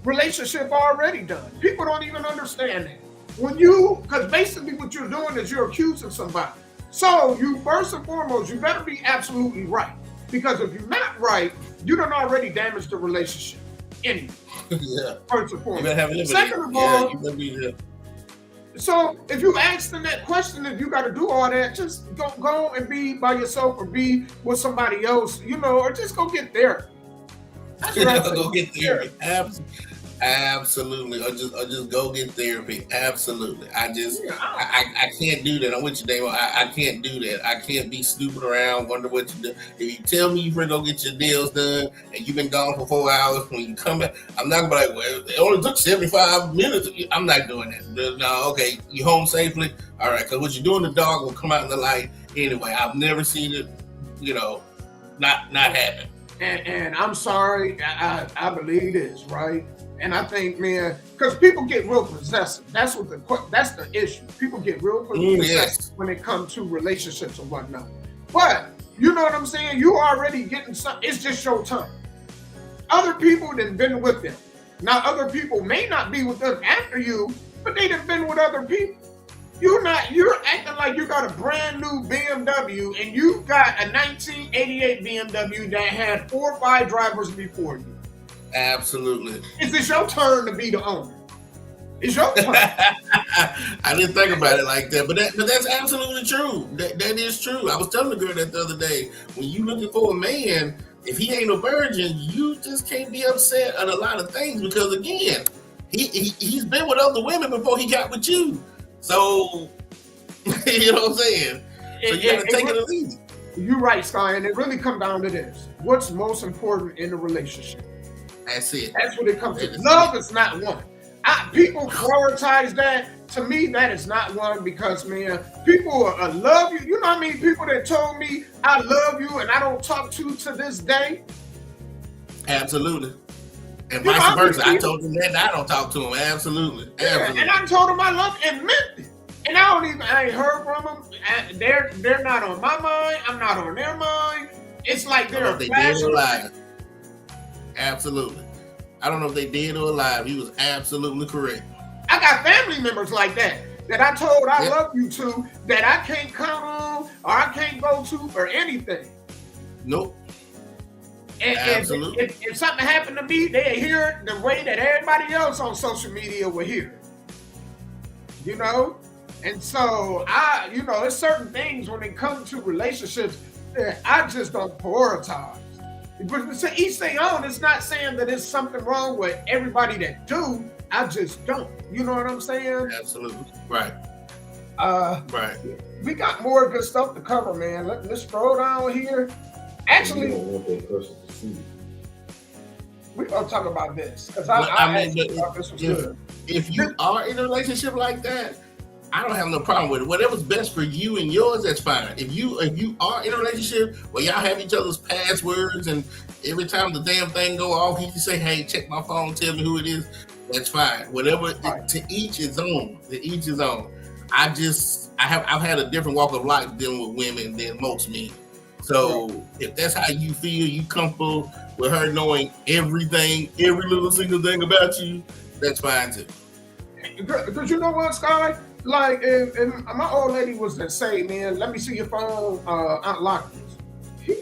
Relationship already done. People don't even understand that. because basically what you're doing is you're accusing somebody. So you first and foremost, you better be absolutely right. Because if you're not right, you done already damaged the relationship. Anyway, Yeah. first and foremost. You better have Second of all, you better be there. so if you ask them that question, if you got to do all that, just go and be by yourself or be with somebody else, or just go get therapy. That's what I Go get therapy. Absolutely. Or just go get therapy. Absolutely. I can't do that. I'm with you, Dave. I can't do that. I can't be snooping around, wonder what you do. If you tell me you're going to go get your nails done and you've been gone for 4 hours, when you come back, I'm not going to be like, well, it only took 75 minutes. I'm not doing that. No, okay, you home safely? All right, because what you're doing, the dog will come out in the light anyway. I've never seen it, not happen. And I'm sorry, I believe this, right? And I think, man, because people get real possessive. That's the issue. People get real possessive when it comes to relationships and whatnot. But you know what I'm saying? You already getting something. It's just your time. Other people that been with them. Now, other people may not be with them after you, but they done been with other people. You're acting like you got a brand new BMW and you got a 1988 BMW that had 4 or 5 drivers before you. Absolutely. Is this your turn to be the owner? It's your turn. I didn't think about it like that, but that's absolutely true. That is true. I was telling the girl that the other day, when you looking for a man, if he ain't a virgin, you just can't be upset at a lot of things because again, he's been with other women before he got with you. So you know what I'm saying? So you gotta take it or leave it. You're right, Sky, and it really comes down to this. What's most important in a relationship? That's it. That's what it comes to. Love is not one. People prioritize that. To me, that is not one because, man, people love you. You know what I mean? People that told me I love you and I don't talk to this day. Absolutely. And vice versa. I told him that and I don't talk to him. Absolutely. Yeah, and I told him I love and meant it. And I ain't heard from them. They're not on my mind. I'm not on their mind. It's like they're dead or alive. Absolutely. I don't know if they dead or alive. He was absolutely correct. I got family members like that I told I love you to, that I can't count on or I can't go to for anything. Nope. And absolutely. If something happened to me, they hear it the way that everybody else on social media will hear it. And so it's certain things when it comes to relationships that I just don't prioritize. But to each their own, it's not saying that there's something wrong with everybody that do. I just don't. You know what I'm saying? Absolutely. Right. Right. We got more good stuff to cover, man. Let's scroll down here. Actually, we're gonna talk about this because I thought this was good. If you are in a relationship like that, I don't have no problem with it. Whatever's best for you and yours, that's fine. If you are in a relationship where y'all have each other's passwords and every time the damn thing go off, you can say, "Hey, check my phone, tell me who it is." That's fine. Whatever. To each his own. To each his own. I've had a different walk of life dealing with women than most men. So if that's how you feel, you comfortable with her knowing everything, every little single thing about you, that's fine too. Because you know what, Sky? Like, if my old lady was to say, man, let me see your phone, unlock this.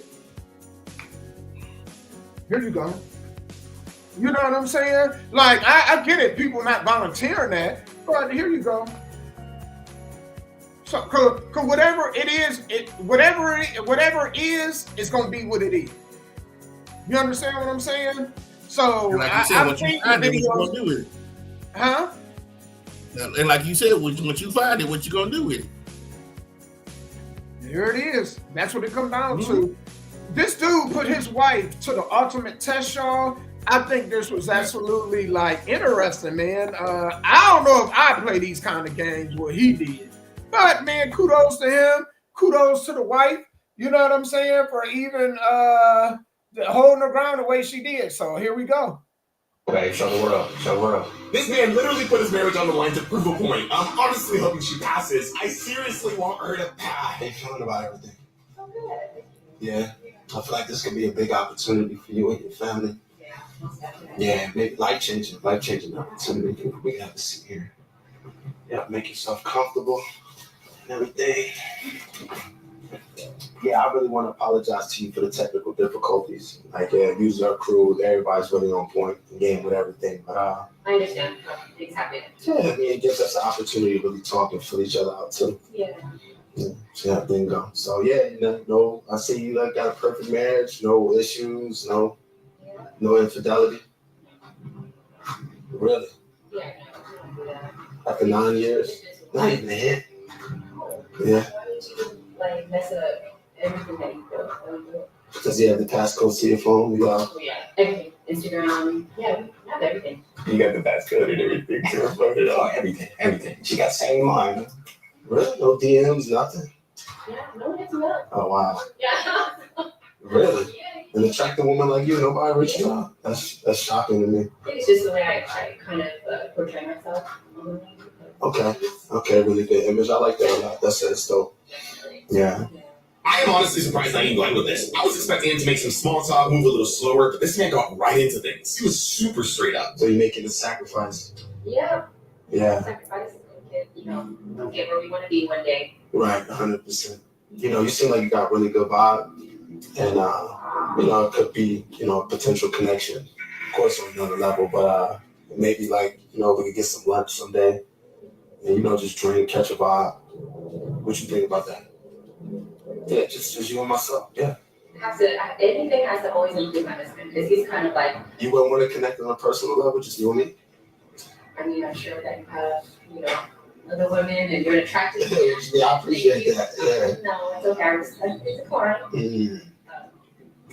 Here you go. You know what I'm saying? Like, I get it, people not volunteering that, but here you go. So, cause whatever it is, whatever it is, it's gonna be what it is. You understand what I'm saying? So, like you said, what you find it, what you gonna do with it? Huh? And like you said, once you find it, what you gonna do with it? There it is. That's what it comes down to. This dude put his wife to the ultimate test, y'all. I think this was absolutely interesting, man. I don't know if I play these kind of games what he did, but man, kudos to him. Kudos to the wife. You know what I'm saying? For even holding her ground the way she did. So here we go. Okay, show the world. Show the world. This man literally put his marriage on the line to prove a point. I'm honestly hoping she passes. I seriously want her to pass. How you feeling about everything? I'm good. Yeah? I feel like this could be a big opportunity for you and your family. Yeah, big life-changing opportunity. We have to see here. Yeah, make yourself comfortable and everything. Yeah, I really want to apologize to you for the technical difficulties. Like, user crew, everybody's really on point and game with everything. But I understand. Things happen. yeah, I mean, it gives us an opportunity to really talk and fill each other out too. Yeah. See how things go. So yeah, no, I see you like got a perfect marriage, no issues, no infidelity. Really? Yeah. After 9 years, not even a hit. Yeah. Like mess up everything that you built. Does he have the passcode to your phone? You got? Oh yeah, everything. Instagram. Yeah, we have everything. You got the passcode and everything. Oh, everything. She got same line. Really? No DMs, nothing. Yeah, no one hits me up. Oh wow. Yeah. Really? Yeah. An attractive woman like you, nobody reached out. That's shocking to me. I think it's just the way I kind of portray myself. Okay, really good image. I like that a lot. That's it, though. Yeah. I am honestly surprised I even went with this. I was expecting him to make some small talk, move a little slower, but this man got right into things. He was super straight up. So you're making a sacrifice. Yeah. Yeah. Sacrifice and get where we want to be one day. Right, 100%. You seem like you got really good vibe, and it could be a potential connection. Of course, on another level, but maybe like we could get some lunch someday, and just drink, catch a vibe. What you think about that? Yeah, just you and myself. Yeah. Anything has to always include my husband because he's kind of like. You wouldn't want to connect on a personal level, just you and me? I mean, I'm sure that you have, other women and you're attracted to. Yeah, I appreciate that. Yeah. No, it's okay. I respect it's a car.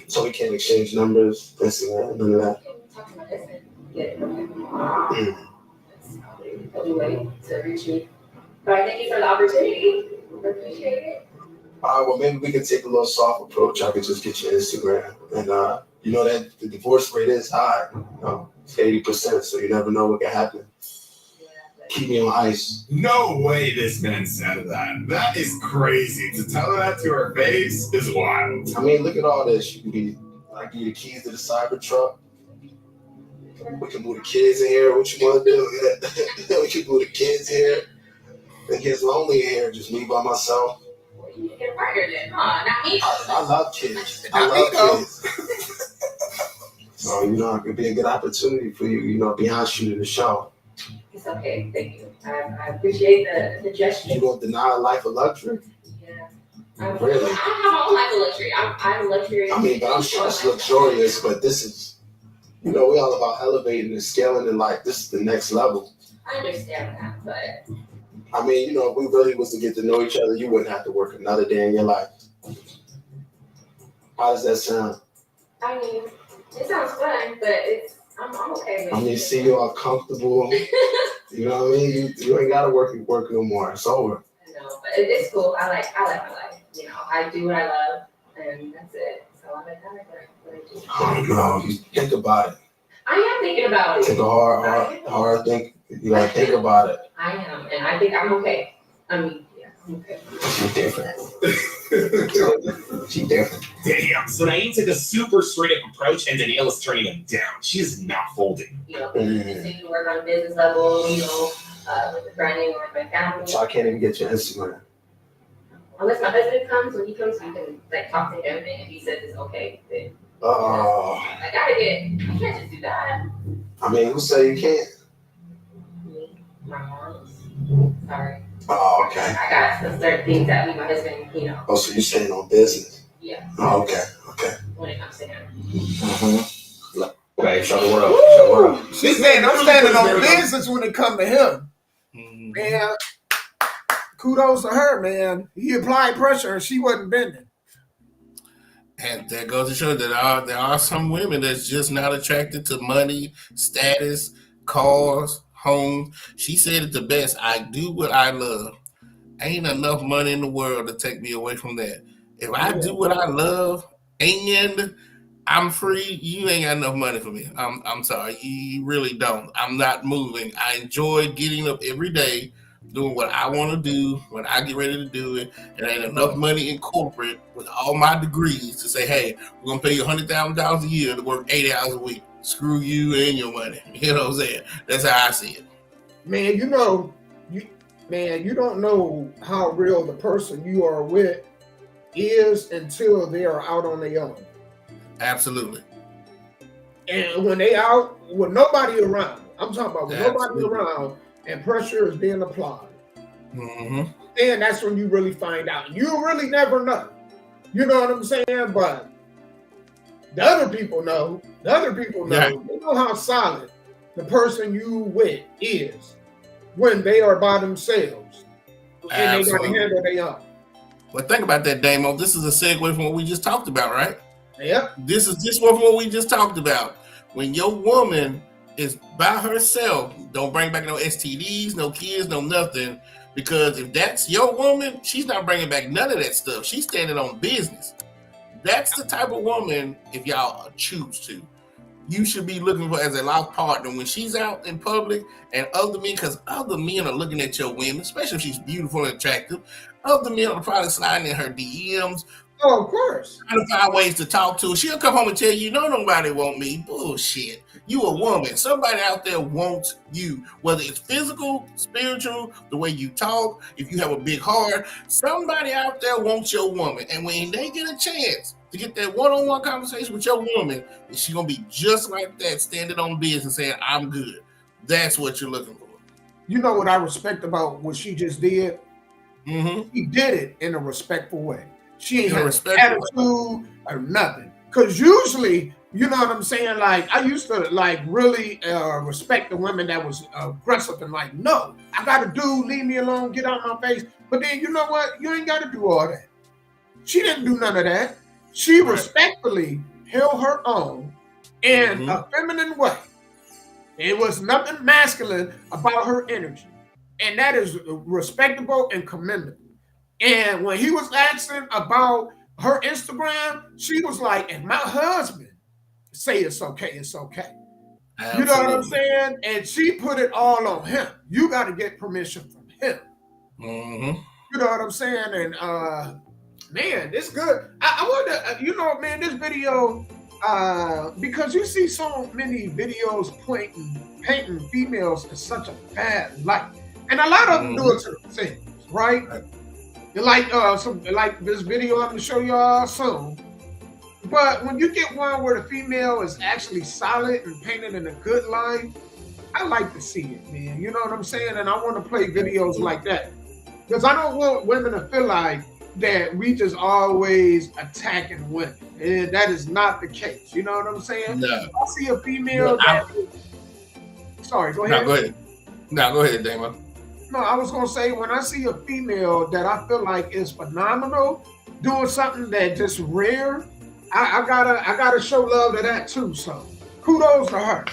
So we can't exchange numbers, Instagram, none of that. Talk to my husband. Get it. That's probably the only way to reach me. But I thank you for the opportunity. I appreciate it. All right, well, maybe we can take a little soft approach. I could just get your Instagram. And that the divorce rate is high. It's 80%, so you never know what can happen. Keep me on ice. No way this man said that. That is crazy. To tell her that to her face is wild. I mean, look at all this. You can give you the keys to the Cybertruck. We can move the kids in here. What you want to do? We can move the kids here. It gets lonely in here, just me by myself. You can get a partner then, huh? Not me. I love kids. I love kids. So, it could be a good opportunity for you, beyond shooting the show. It's okay, thank you. I appreciate the gesture. You don't deny a life of luxury? Yeah. Really? I don't have my own life of luxury. I'm luxury. I mean, but I'm sure it's luxurious, but this is, we're all about elevating and scaling in life. This is the next level. I understand that, but. I mean, if we really was to get to know each other, you wouldn't have to work another day in your life. How does that sound? I mean, it sounds fun, but I'm okay with it. I mean, see you all comfortable. You know what I mean? You ain't gotta work no more. It's over. No, but it's cool. I like my life. I do what I love, and that's it. So I like what I do. Oh no, you think about it. I am thinking about it. Take a hard think. You gotta think about it. I am, and I think I'm okay. I mean, yeah, I'm okay. She's different. She's different. Damn. So Naeem took a super straight up approach and Danielle is turning him down. She is not folding. Continue to work on a business level, with the branding or my family. So I can't even get your Instagram. Unless my husband comes, when he comes, we can talk to him, and if he says it's okay, then I can't just do that. I mean, who say you can't? Me, my mom. Sorry. Oh, okay. I got certain things that me, my husband, Oh, so you're saying on business? Yeah. Oh, okay. When it comes to him. Mm-hmm. Okay, show the world. She's saying I'm standing on business when it comes to him. Man, kudos to her, man. He applied pressure and she wasn't bending. And that goes to show that there are some women that's just not attracted to money, status, cars, homes. She said it the best. I do what I love. Ain't enough money in the world to take me away from that. If I do what I love and I'm free, you ain't got enough money for me. I'm sorry. You really don't. I'm not moving. I enjoy getting up every day, doing what I want to do when I get ready to do it. And ain't enough money in corporate with all my degrees to say, hey, we're going to pay you $100,000 a year to work 80 hours a week. Screw you and your money. You know what I'm saying? That's how I see it. Man, man, you don't know how real the person you are with is until they are out on their own. Absolutely. And when they out with nobody around, I'm talking about with nobody Absolutely. around and pressure is being applied, Mm-hmm. then that's when you really find out. You really never know. You know what I'm saying? But the other people know. The other people know. Yeah. They know how solid the person you with is when they are by themselves and they got to Absolutely. handle their own. Well, think about that, Damo. This is a segue from what we just talked about, right? Yep. This is just what we just talked about. When your woman is by herself, don't bring back no STDs, no kids, no nothing. Because if that's your woman, she's not bringing back none of that stuff. She's standing on business. That's the type of woman, if y'all choose to, you should be looking for as a life partner when she's out in public and other men, because other men are looking at your women, especially if she's beautiful and attractive. Other men are probably sliding in her DMs. Oh, of course. Trying to find ways to talk to her. She'll come home and tell you, no, nobody want me. Bullshit. You a woman. Somebody out there wants you. Whether it's physical, spiritual, the way you talk, if you have a big heart, somebody out there wants your woman. And when they get a chance to get that one-on-one conversation with your woman, she's going to be just like that, standing on business saying, I'm good. That's what you're looking for. You know what I respect about what she just did? Mm-hmm. She did it in a respectful way. She ain't In a had respectful attitude or nothing. Because usually, you know what I'm saying? Like, I used to like really respect the women that was aggressive and like, no, I got to do, leave me alone, get out my face. But then, you know what? You ain't got to do all that. She didn't do none of that. She respectfully held her own in a feminine way. It was nothing masculine about her energy. And that is respectable and commendable. And when he was asking about her Instagram, she was like, and my husband say it's okay, it's okay. Absolutely. You know what I'm saying? And she put it all on him. You got to get permission from him. Mm-hmm. You know what I'm saying? And man, it's good. I wonder, you know, man, this video, because you see so many videos painting females in such a bad light. And a lot of them do it to themselves, right? Like like this video I'm gonna show y'all soon. But when you get one where the female is actually solid and painted in a good light, I like to see it, man. You know what I'm saying? And I want to play videos like that. Because I don't want women to feel like that we just always attacking women. And that is not the case. You know what I'm saying? No. If I see a female sorry, go ahead. No, go ahead. No, go ahead, Damon. No, I was gonna say when I see a female that I feel like is phenomenal, doing something that just rare, I gotta show love to that too. So kudos to her.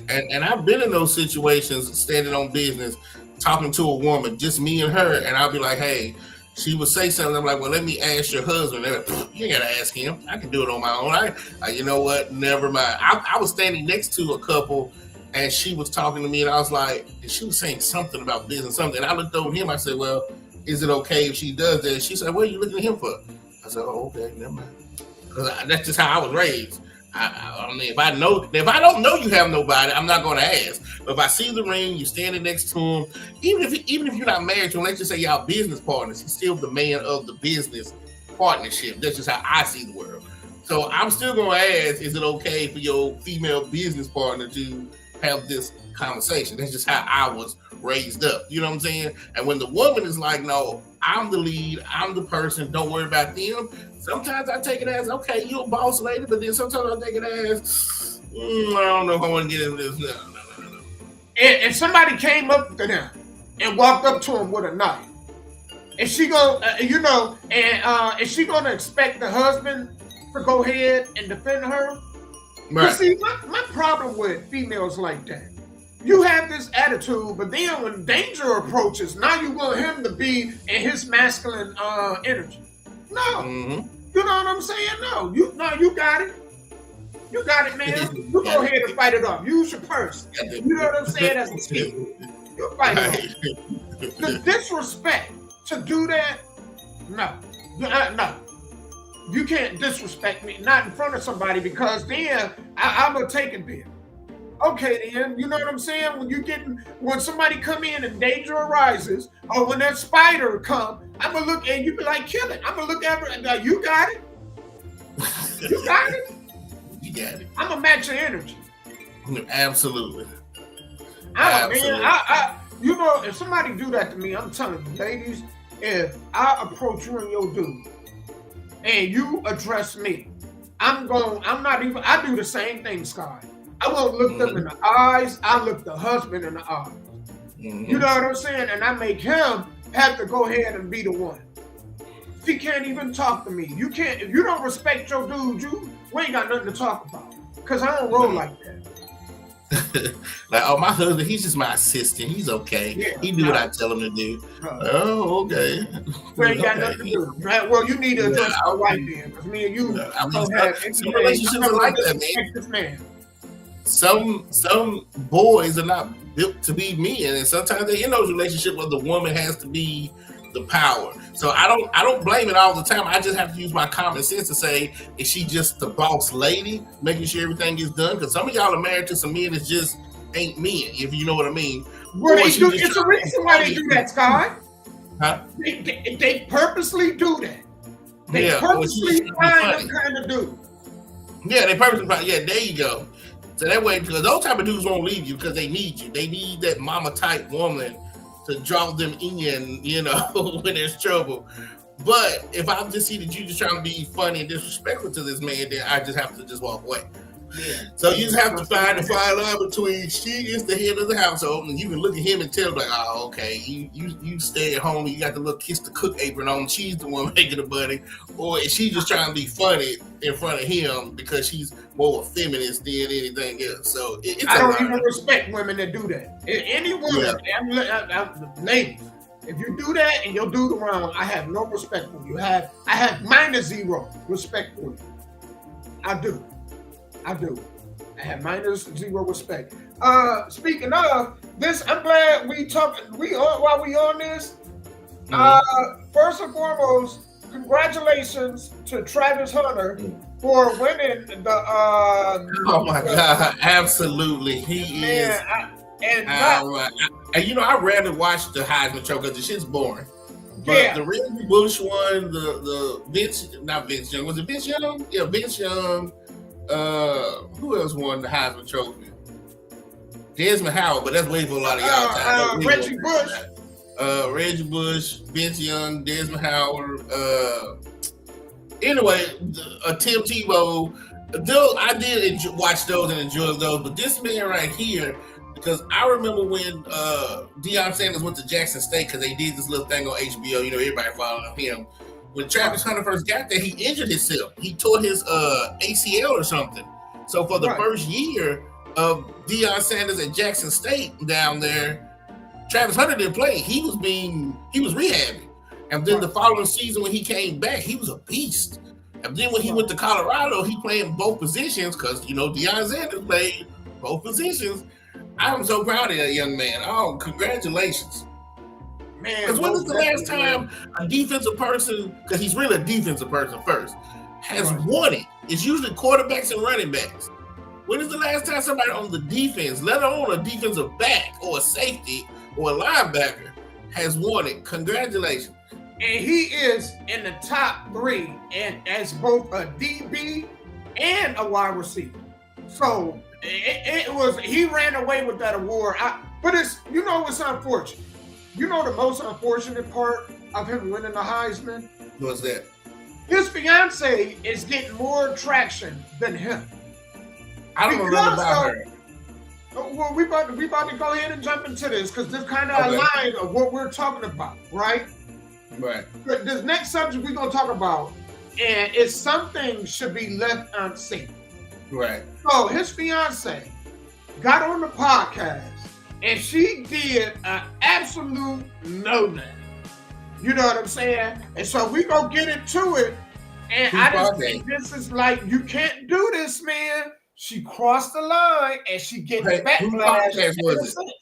And I've been in those situations, standing on business, talking to a woman, just me and her, and I'll be like, hey, she would say something. I'm like, well, let me ask your husband. They're like, you ain't gotta ask him. I can do it on my own. You know what? Never mind. I was standing next to a couple. And she was talking to me, and I was like, and she was saying something about business, something. And I looked over at him. I said, well, is it okay if she does that? She said, what are you looking at him for? I said, oh, okay, never mind. Because that's just how I was raised. I mean, if I don't know you have nobody, I'm not going to ask. But if I see the ring, you standing next to him, even if you're not married to him, let's just say y'all business partners, he's still the man of the business partnership. That's just how I see the world. So I'm still going to ask, is it okay for your female business partner to have this conversation? That's just how I was raised up. You know what I'm saying? And when the woman is like, no, I'm the lead, I'm the person, don't worry about them. Sometimes I take it as, okay, you're a boss lady, but then sometimes I take it as, I don't know if I want to get into this. No. And somebody came up to them and walked up to him with a knife. Is she gonna, is she gonna expect the husband to go ahead and defend her? Right. See, my problem with females like that, you have this attitude, but then when danger approaches, now you want him to be in his masculine energy. No, you know what I'm saying? No, you got it. You got it, man. You go ahead and fight it off. Use your purse. You know what I'm saying? That's the key. You fight it off. The disrespect to do that, no. You can't disrespect me, not in front of somebody, because then I'm gonna take it there. Okay, then, you know what I'm saying? When somebody come in and danger arises, or when that spider come, I'm gonna look and you be like, kill it. I'm gonna look at her and go, you got it. You got it. You got it. I'm gonna match your energy. Absolutely. Man, you know, if somebody do that to me, I'm telling you, ladies, if I approach you and your dude, and you address me, I do the same thing, Scott. I won't look them in the eyes. I look the husband in the eyes. You know what I'm saying? And I make him have to go ahead and be the one. He can't even talk to me. You can't, if you don't respect your dude, we ain't got nothing to talk about. Because I don't roll like that. Like, oh, my husband, he's just my assistant. He's okay. Yeah, he do what I tell him to do. Oh, okay. We ain't got nothing to do. Right? Well, you need to address the wife then, because me and you don't have any relationships like that, man. Some boys are not built to be men, and sometimes they're in those relationships where the woman has to be the power. So I don't blame it all the time. I just have to use my common sense to say, is she just the boss lady, making sure everything gets done? Because some of y'all are married to some men that just ain't men, if you know what I mean. Well, it's a reason why they do that, Scott. Huh? They purposely do that. They purposely find them kind of dude. Yeah, they purposely find. Yeah, there you go. So that way, because those type of dudes won't leave you because they need you. They need that mama type woman to draw them in, you know, when there's trouble. But if I just see that you just trying to be funny and disrespectful to this man, then I just have to just walk away. Yeah. So you just have to find the fine line between she is the head of the household, and you can look at him and tell like, oh, okay, you stay at home, you got the little kiss the cook apron on, she's the one making the money, or is she just trying to be funny in front of him because she's more a feminist than anything else? So I don't even respect women that do that. Any woman, ladies, if you do that and you'll do it wrong, I have no respect for you. I have -0 respect for you. I do. I have -0 respect. Speaking of this, I'm glad while we on this. First and foremost, congratulations to Travis Hunter for winning the. Oh my God! Absolutely, he is. And you know, I rarely watch the Heisman Trophy because the shit's boring. But the Reggie Bush one, the not Vince Young, was it Vince Young? Yeah, Vince Young. Who else won the Heisman Trophy? Desmond Howard, but that's way for a lot of y'all time. Reggie Bush. Reggie Bush, Vince Young, Desmond Howard. Anyway, Tim Tebow. I did watch those and enjoy those, but this man right here, because I remember when Deion Sanders went to Jackson State because they did this little thing on HBO. You know, everybody following him. When Travis Hunter first got there, he injured himself. He tore his ACL or something. So for the first year of Deion Sanders at Jackson State down there, Travis Hunter didn't play. He was rehabbing. And then the following season when he came back, he was a beast. And then when he went to Colorado, he played both positions because, you know, Deion Sanders played both positions. I'm so proud of that young man. Oh, congratulations. Because when was the last time a defensive person, because he's really a defensive person first, has won it? It's usually quarterbacks and running backs. When is the last time somebody on the defense, let alone a defensive back or a safety or a linebacker, has won it? Congratulations. And he is in the top 3 and as both a DB and a wide receiver. So he ran away with that award. But it's, you know what's unfortunate? You know the most unfortunate part of him winning the Heisman? What's that? His fiance is getting more traction than him. I don't know nothing about her. Well, we about to go ahead and jump into this because this kind of aligns of what we're talking about, right? Right. But this next subject we're gonna talk about, and it's something should be left unseen. Right. So his fiance got on the podcast. And she did an absolute no-name. You know what I'm saying? And so we gonna get into it. And I just think this is like, you can't do this, man. She crossed the line and she gets backlash. Whose podcast was it?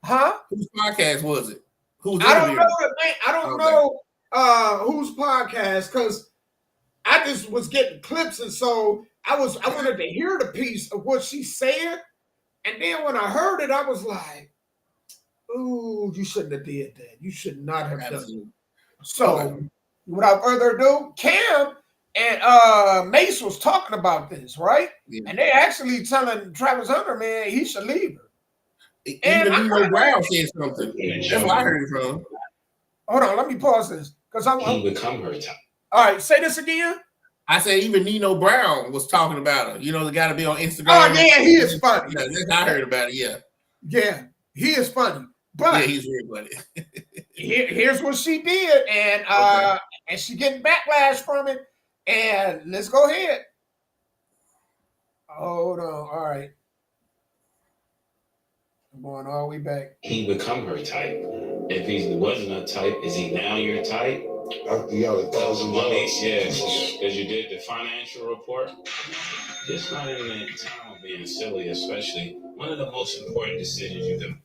Huh? Whose podcast was it? I don't know, man. I don't know whose podcast, because I just was getting clips, and so I wanted to hear the piece of what she said. And then when I heard it, I was like, ooh, you shouldn't have did that. You should not have done it. So without further ado, Cam and Mace was talking about this, right? Yeah. And they actually telling Travis Hunter, man, he should leave her. Even Nino Brown said something. That's what I heard from. Hold on, let me pause this. He become her type. All right, say this again. I said even Nino Brown was talking about her. You know, the guy to be on Instagram. Oh, yeah, he is funny. I heard about it, yeah. Yeah, he is funny. But yeah, he's really funny. Here's what she did, and and she getting backlash from it. And let's go ahead. Hold on. All right. I'm going all the way back. He become her type. If he wasn't a type, is he now your type? Money, yeah, because you did the financial report. Just not in the time of being silly, especially one of the most important decisions you can.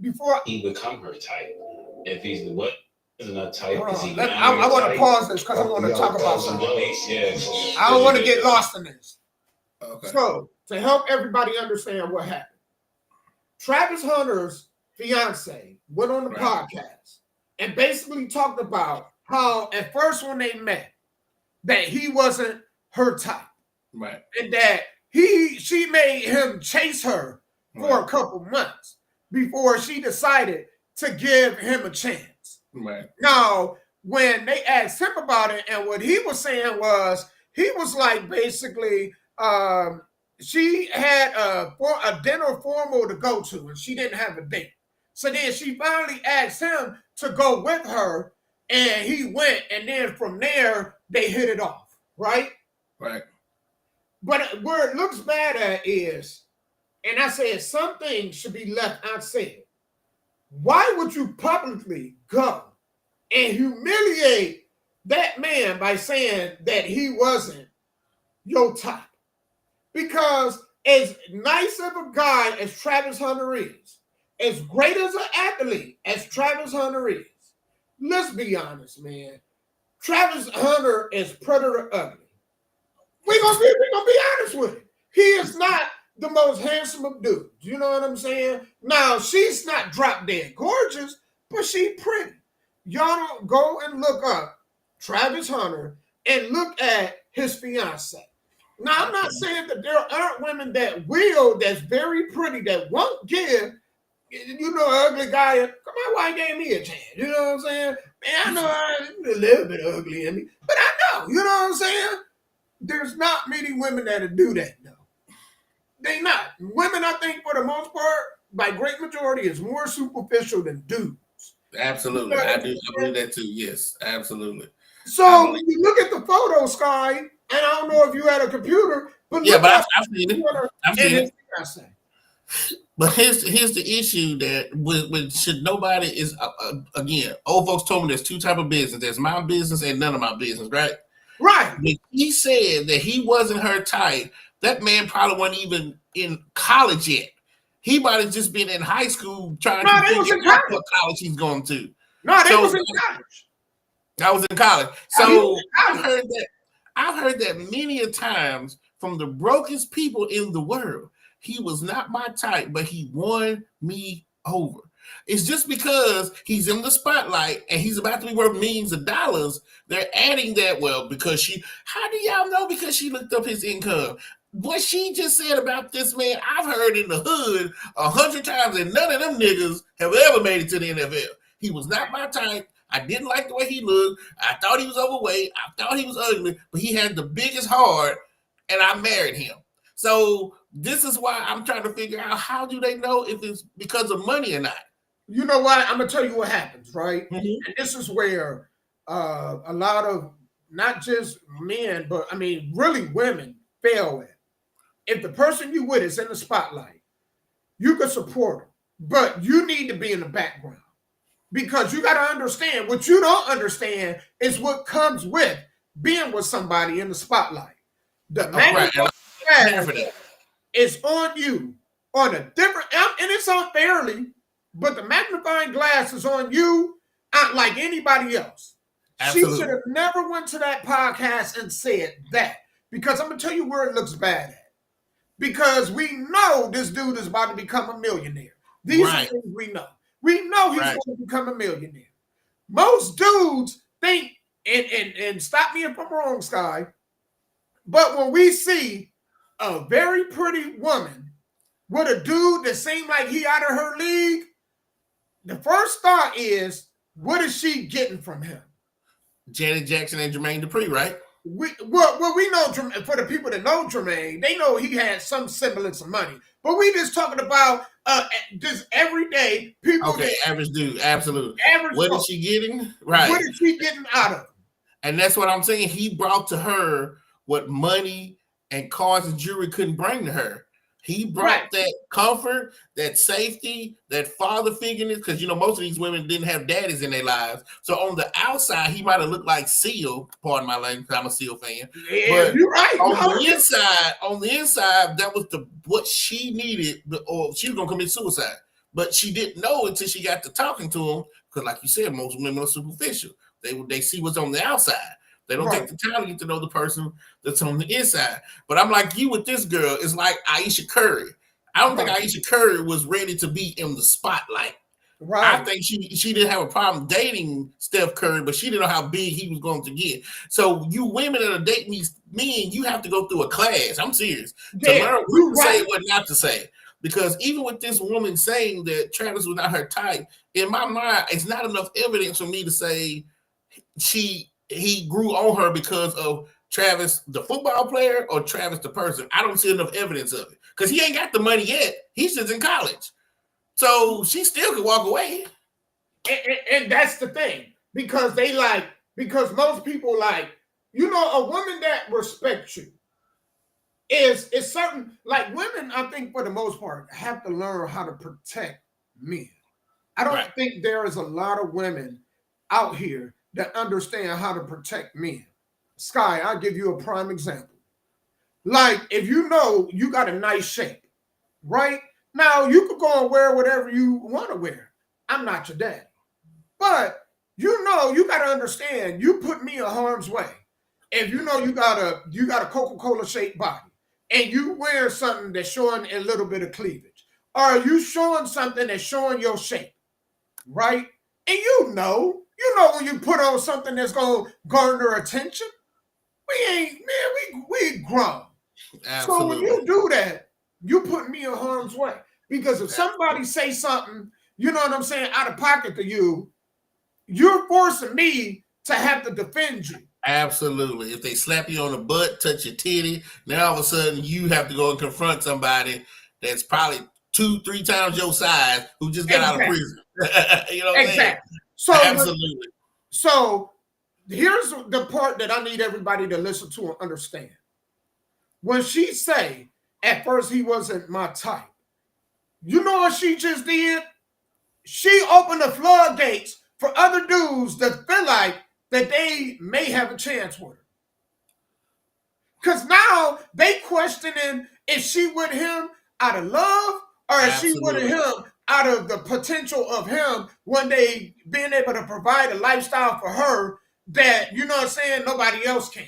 Before he become her type. If he's wasn't a type, is he now I want to pause this because I want to talk about something. Yeah, I don't want to get lost in this. Okay. So to help everybody understand what happened, Travis Hunter's fiance went on the podcast and basically talked about how at first when they met that he wasn't her type, right, and that she made him chase her for a couple months before she decided to give him a chance. Right. Now, when they asked him about it, and what he was saying was, he was like basically, she had a dinner formal to go to, and she didn't have a date. So then she finally asked him to go with her, and he went, and then from there they hit it off, right? Right. But where it looks bad at is, and I said some things should be left unsaid. Why would you publicly go and humiliate that man by saying that he wasn't your type? Because as nice of a guy as Travis Hunter is, as great as an athlete as Travis Hunter is, let's be honest, man. Travis Hunter is predator ugly. We're gonna be honest with it. He is not the most handsome of dudes. You know what I'm saying? Now, she's not drop dead gorgeous, but she pretty. Y'all don't go and look up Travis Hunter and look at his fiance. Now, I'm not saying that there aren't women that's very pretty, that won't give, ugly guy, come on, why gave me a chance? You know what I'm saying? Man, I know I'm a little bit ugly in me, but I know, you know what I'm saying? There's not many women that'll do that, though. They not. Women, I think, for the most part, by great majority, is more superficial than dudes. Absolutely. I believe that too. Yes, absolutely. So when you look at the photo, Sky, and I don't know if you had a computer, but I've seen it. I've seen it. But here's the issue that with should nobody is again, old folks told me there's two type of business. There's my business and none of my business, right? Right. When he said that he wasn't her type, that man probably wasn't even in college yet. He might have just been in high school trying to figure out what college he's going to. No, they was in college. I was in college. So I've heard that many a times from the brokest people in the world. He was not my type, but he won me over. It's just because he's in the spotlight and he's about to be worth millions of dollars. They're adding that, how do y'all know? Because she looked up his income. What she just said about this man, I've heard in the hood 100 times, and none of them niggas have ever made it to the NFL. He was not my type. I didn't like the way he looked. I thought he was overweight. I thought he was ugly, but he had the biggest heart, and I married him. So this is why I'm trying to figure out, how do they know if it's because of money or not? You know what? I'm going to tell you what happens, right? Mm-hmm. And this is where a lot of, not just men, but I mean, really women fail at. If the person you with is in the spotlight, you can support them, but you need to be in the background, because you got to understand, what you don't understand is what comes with being with somebody in the spotlight. The magnifying is on you on a different, and it's unfairly, but the magnifying glass is on you, not like anybody else. Absolutely. She should have never went to that podcast and said that, because I'm going to tell you where it looks bad at. because we know this dude is about to become a millionaire. These are things we know. We know he's going to become a millionaire. Most dudes think, and stop me if I'm wrong, Sky, but when we see a very pretty woman with a dude that seems like he out of her league, the first thought is, what is she getting from him? Janet Jackson and Jermaine Dupri, right? We know, for the people that know Jermaine, they know he had some semblance of money. But we just talking about just everyday people. Okay, average dude, absolutely. Average. What is she getting? Right. What is she getting out of him? And that's what I'm saying. He brought to her what money and cars and jewelry couldn't bring to her. He brought that comfort, that safety, that father figure, because most of these women didn't have daddies in their lives. So on the outside, he might have looked like Seal. Pardon my language, I'm a Seal fan. Yeah, but you're right. On the inside, that was what she needed, or she was gonna commit suicide. But she didn't know until she got to talking to him, because, like you said, most women are superficial. They see what's on the outside. They don't take the time to get to know the person that's on the inside. But I'm like you with this girl. It's like Aisha Curry. I don't think Aisha Curry was ready to be in the spotlight. Right. I think she didn't have a problem dating Steph Curry, but she didn't know how big he was going to get. So you women that are dating these men, you have to go through a class. I'm serious. To learn what to say and what not to say. Because even with this woman saying that Travis was not her type, in my mind, it's not enough evidence for me to say he grew on her because of Travis, the football player, or Travis, the person. I don't see enough evidence of it because he ain't got the money yet. He's just in college. So she still could walk away. And that's the thing, because most people a woman that respects you is certain, like women, I think for the most part, have to learn how to protect men. I don't think there is a lot of women out here that understand how to protect men. Sky, I'll give you a prime example. Like, if you got a nice shape, right? Now, you could go and wear whatever you want to wear. I'm not your daddy. But, you got to understand, you put me in harm's way. If you got a Coca-Cola shaped body, and you wear something that's showing a little bit of cleavage, or you showing something that's showing your shape, right? And when you put on something that's going to garner attention, we grown. Absolutely. So when you do that, you put me in harm's way. Because if somebody say something, out of pocket to you, you're forcing me to have to defend you. Absolutely. If they slap you on the butt, touch your titty, now all of a sudden you have to go and confront somebody that's probably 2-3 times your size who just got out of prison. You know what I'm saying? So absolutely. So here's the part that I need everybody to listen to and understand. When she say, at first he wasn't my type, you know what she just did? She opened the floodgates for other dudes that feel like that they may have a chance with her. Because now they questioning if she with him out of love or if she with him out of the potential of him one day being able to provide a lifestyle for her that, nobody else can.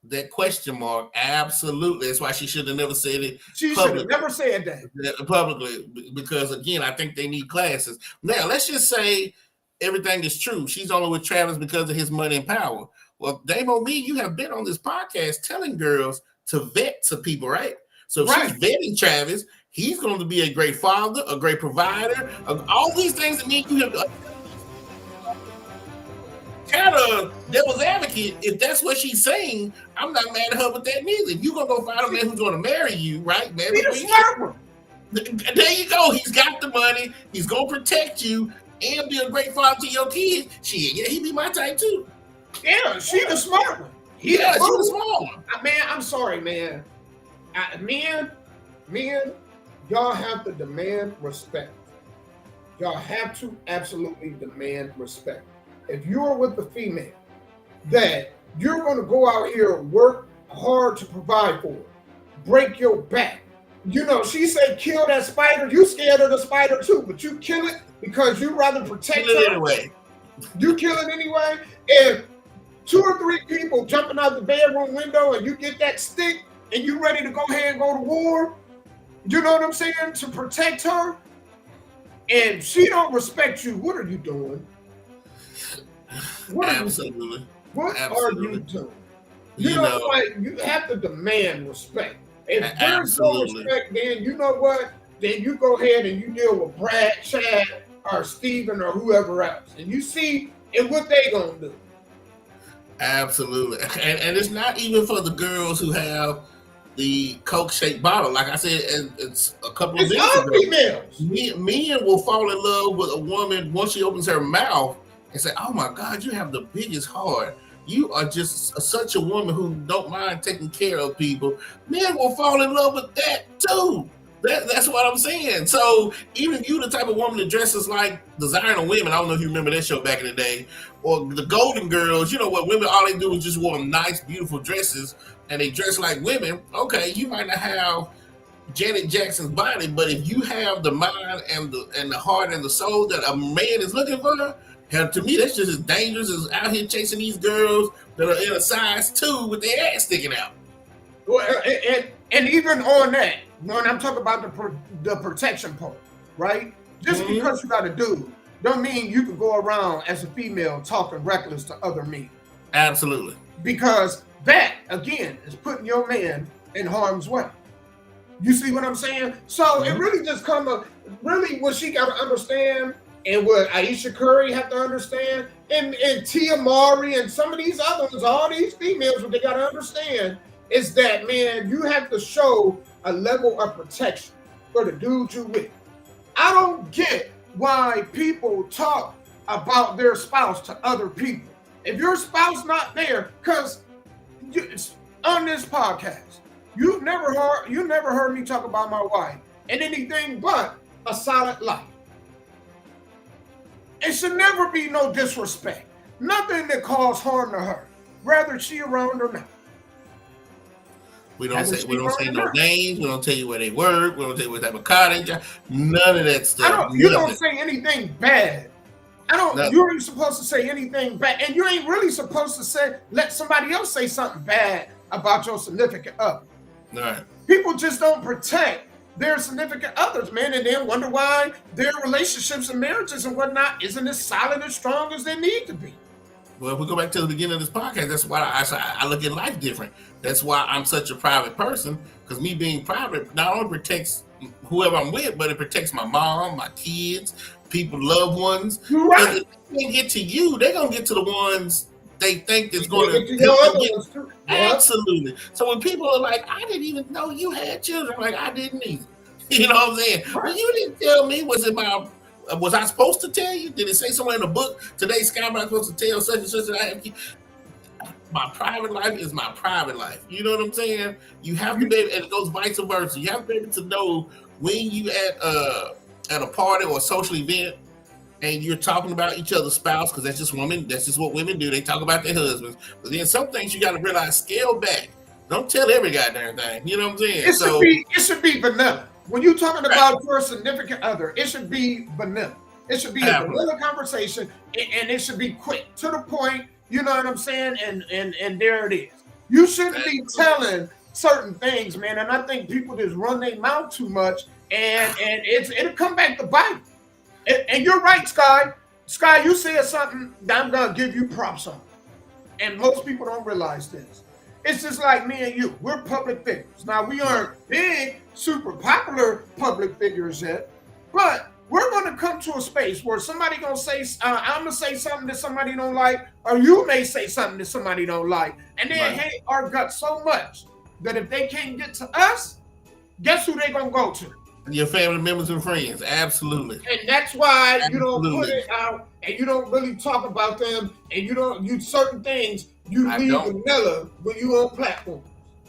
That question mark, absolutely. That's why she should have never said it. She should have never said that publicly, because again, I think they need classes. Now, let's just say everything is true. She's only with Travis because of his money and power. Well, Dame on me, you have been on this podcast telling girls to vet to people, right? So if she's vetting Travis, he's going to be a great father, a great provider, all these things that mean you have kind of devil's advocate. If that's what she's saying, I'm not mad at her with that neither. If you're going to go find a man who's going to marry you, right? Man, be the smart one. There you go. He's got the money. He's going to protect you and be a great father to your kids. He be my type too. Yeah, she the smart one. She the smart one. Man, I'm sorry, man. Men, y'all have to demand respect. Y'all have to absolutely demand respect. If you're with a female that you're going to go out here and work hard to provide for, break your back. She said kill that spider. You scared of the spider too, but you kill it because you rather protect her. Anyway. You kill it anyway. If 2 or 3 people jumping out the bedroom window and you get that stick and you ready to go ahead and go to war, You know what I'm saying? To protect her, and she don't respect you. What are you doing? What are Absolutely. you doing? What Absolutely. are you doing? You know, like you have to demand respect. If there's no absolutely. respect, then you know what? Then you go ahead and you deal with Brad, Chad, or Steven, or whoever else, and you see and what they gonna do. Absolutely. And it's not even for the girls who have the Coke shaped bottle. Like I said, it's a couple of It's minutes all ago. females. Men will fall in love with a woman once she opens her mouth and say, "Oh my God, you have the biggest heart. You are just such a woman who don't mind taking care of people." Men will fall in love with that too. That's what I'm saying. So even if you the type of woman that dresses like Designer Women, I don't know if you remember that show back in the day, or the Golden Girls, you know what, women, all they do is just wear nice, beautiful dresses, and they dress like women. Okay, you might not have Janet Jackson's body, but if you have the mind and the heart and the soul that a man is looking for, hell, to me, that's just as dangerous as out here chasing these girls that are in a size 2 with their ass sticking out. Well, and even on that, when I'm talking about the protection part, right? Just because you got a dude, don't mean you can go around as a female talking reckless to other men. Absolutely. Because that, again, is putting your man in harm's way. You see what I'm saying? So it really just really what she got to understand, and what Aisha Curry have to understand, and Tia Mowry and some of these other ones, all these females, what they got to understand is that, man, you have to show a level of protection for the dude you with. I don't get why people talk about their spouse to other people. If your spouse not there, because on this podcast, you never heard me talk about my wife and anything but a solid life. It should never be no disrespect. Nothing that cause harm to her, whether she around or not. We don't say no names. We don't tell you where they work. We don't tell you what type of car they drive. None of that stuff. You don't say anything bad. You ain't supposed to say anything bad, and you ain't really supposed to let somebody else say something bad about your significant other. Right. People just don't protect their significant others, man, and then wonder why their relationships and marriages and whatnot isn't as solid and strong as they need to be. Well, if we go back to the beginning of this podcast, that's why I look at life different. That's why I'm such a private person, because me being private not only protects whoever I'm with, but it protects my mom, my kids, people, loved ones. Right. If they get to you, they're going to get to the ones they think is going to help. Absolutely. So when people are like, I didn't even know you had children, I'm like, I didn't either. You know what I'm saying? Right. Well, you didn't tell me. Was I supposed to tell you? Did it say somewhere in the book, today, Sky, I'm supposed to tell such and such that I have? My private life is my private life. You know what I'm saying? You have to be able, and it goes vice versa. You have to be able to know when you at a party or a social event and you're talking about each other's spouse, because that's just what women do. They talk about their husbands. But then some things you got to realize, scale back. Don't tell every goddamn thing. You know what I'm saying? It should be vanilla. When you're talking about your significant other, it should be vanilla. It should be a vanilla conversation, and it should be quick, to the point. You know what I'm saying? And there it is. You shouldn't be telling certain things, man. And I think people just run their mouth too much, and it'll come back to bite. And you're right, Sky. Sky, you said something that I'm gonna give you props on. And most people don't realize this. It's just like me and you. We're public figures. Now, we aren't big, super popular public figures yet, but we're going to come to a space where somebody going to say, I'm going to say something that somebody don't like, or you may say something that somebody don't like, and they hate our guts so much that if they can't get to us, guess who they going to go to? Your family members and friends. Absolutely. And that's why you don't put it out, and you don't really talk about them, and you certain things you leave vanilla when you on platforms.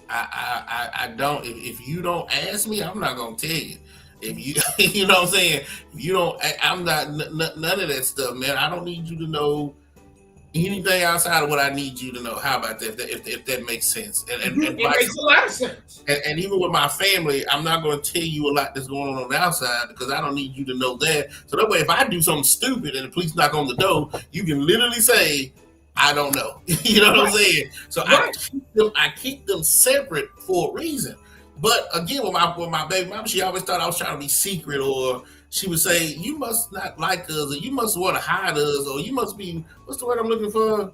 I don't. If you don't ask me, I'm not gonna tell you. If you, you know what I'm saying. If you don't, I'm not none of that stuff, man. I don't need you to know anything outside of what I need you to know. How about that? If that makes sense. And it makes a lot of sense. And even with my family, I'm not going to tell you a lot that's going on the outside, because I don't need you to know that. So that way, if I do something stupid and the police knock on the door, you can literally say, I don't know. You know what I'm saying? So I keep them separate for a reason. But again, with my baby mama, she always thought I was trying to be secret, or she would say, "You must not like us, or you must want to hide us, or you must be what's the word I'm looking for?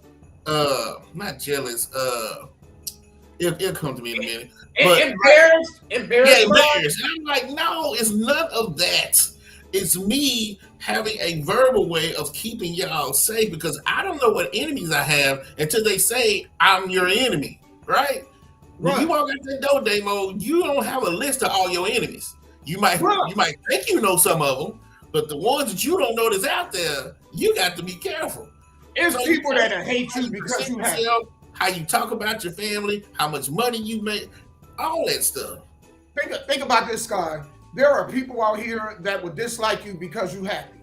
Not jealous. It'll come to me in a minute. But Embarrassed. yeah, embarrassed. And I'm like, no, it's none of that. It's me having a verbal way of keeping y'all safe because I don't know what enemies I have until they say I'm your enemy, right? When you walk out that door, Damo, you don't have a list of all your enemies. You might think you know some of them, but the ones that you don't know that's out there, you got to be careful. It's so people that hate you because you have how you talk about your family, how much money you make, all that stuff. Think about this, guy. There are people out here that would dislike you because you happy.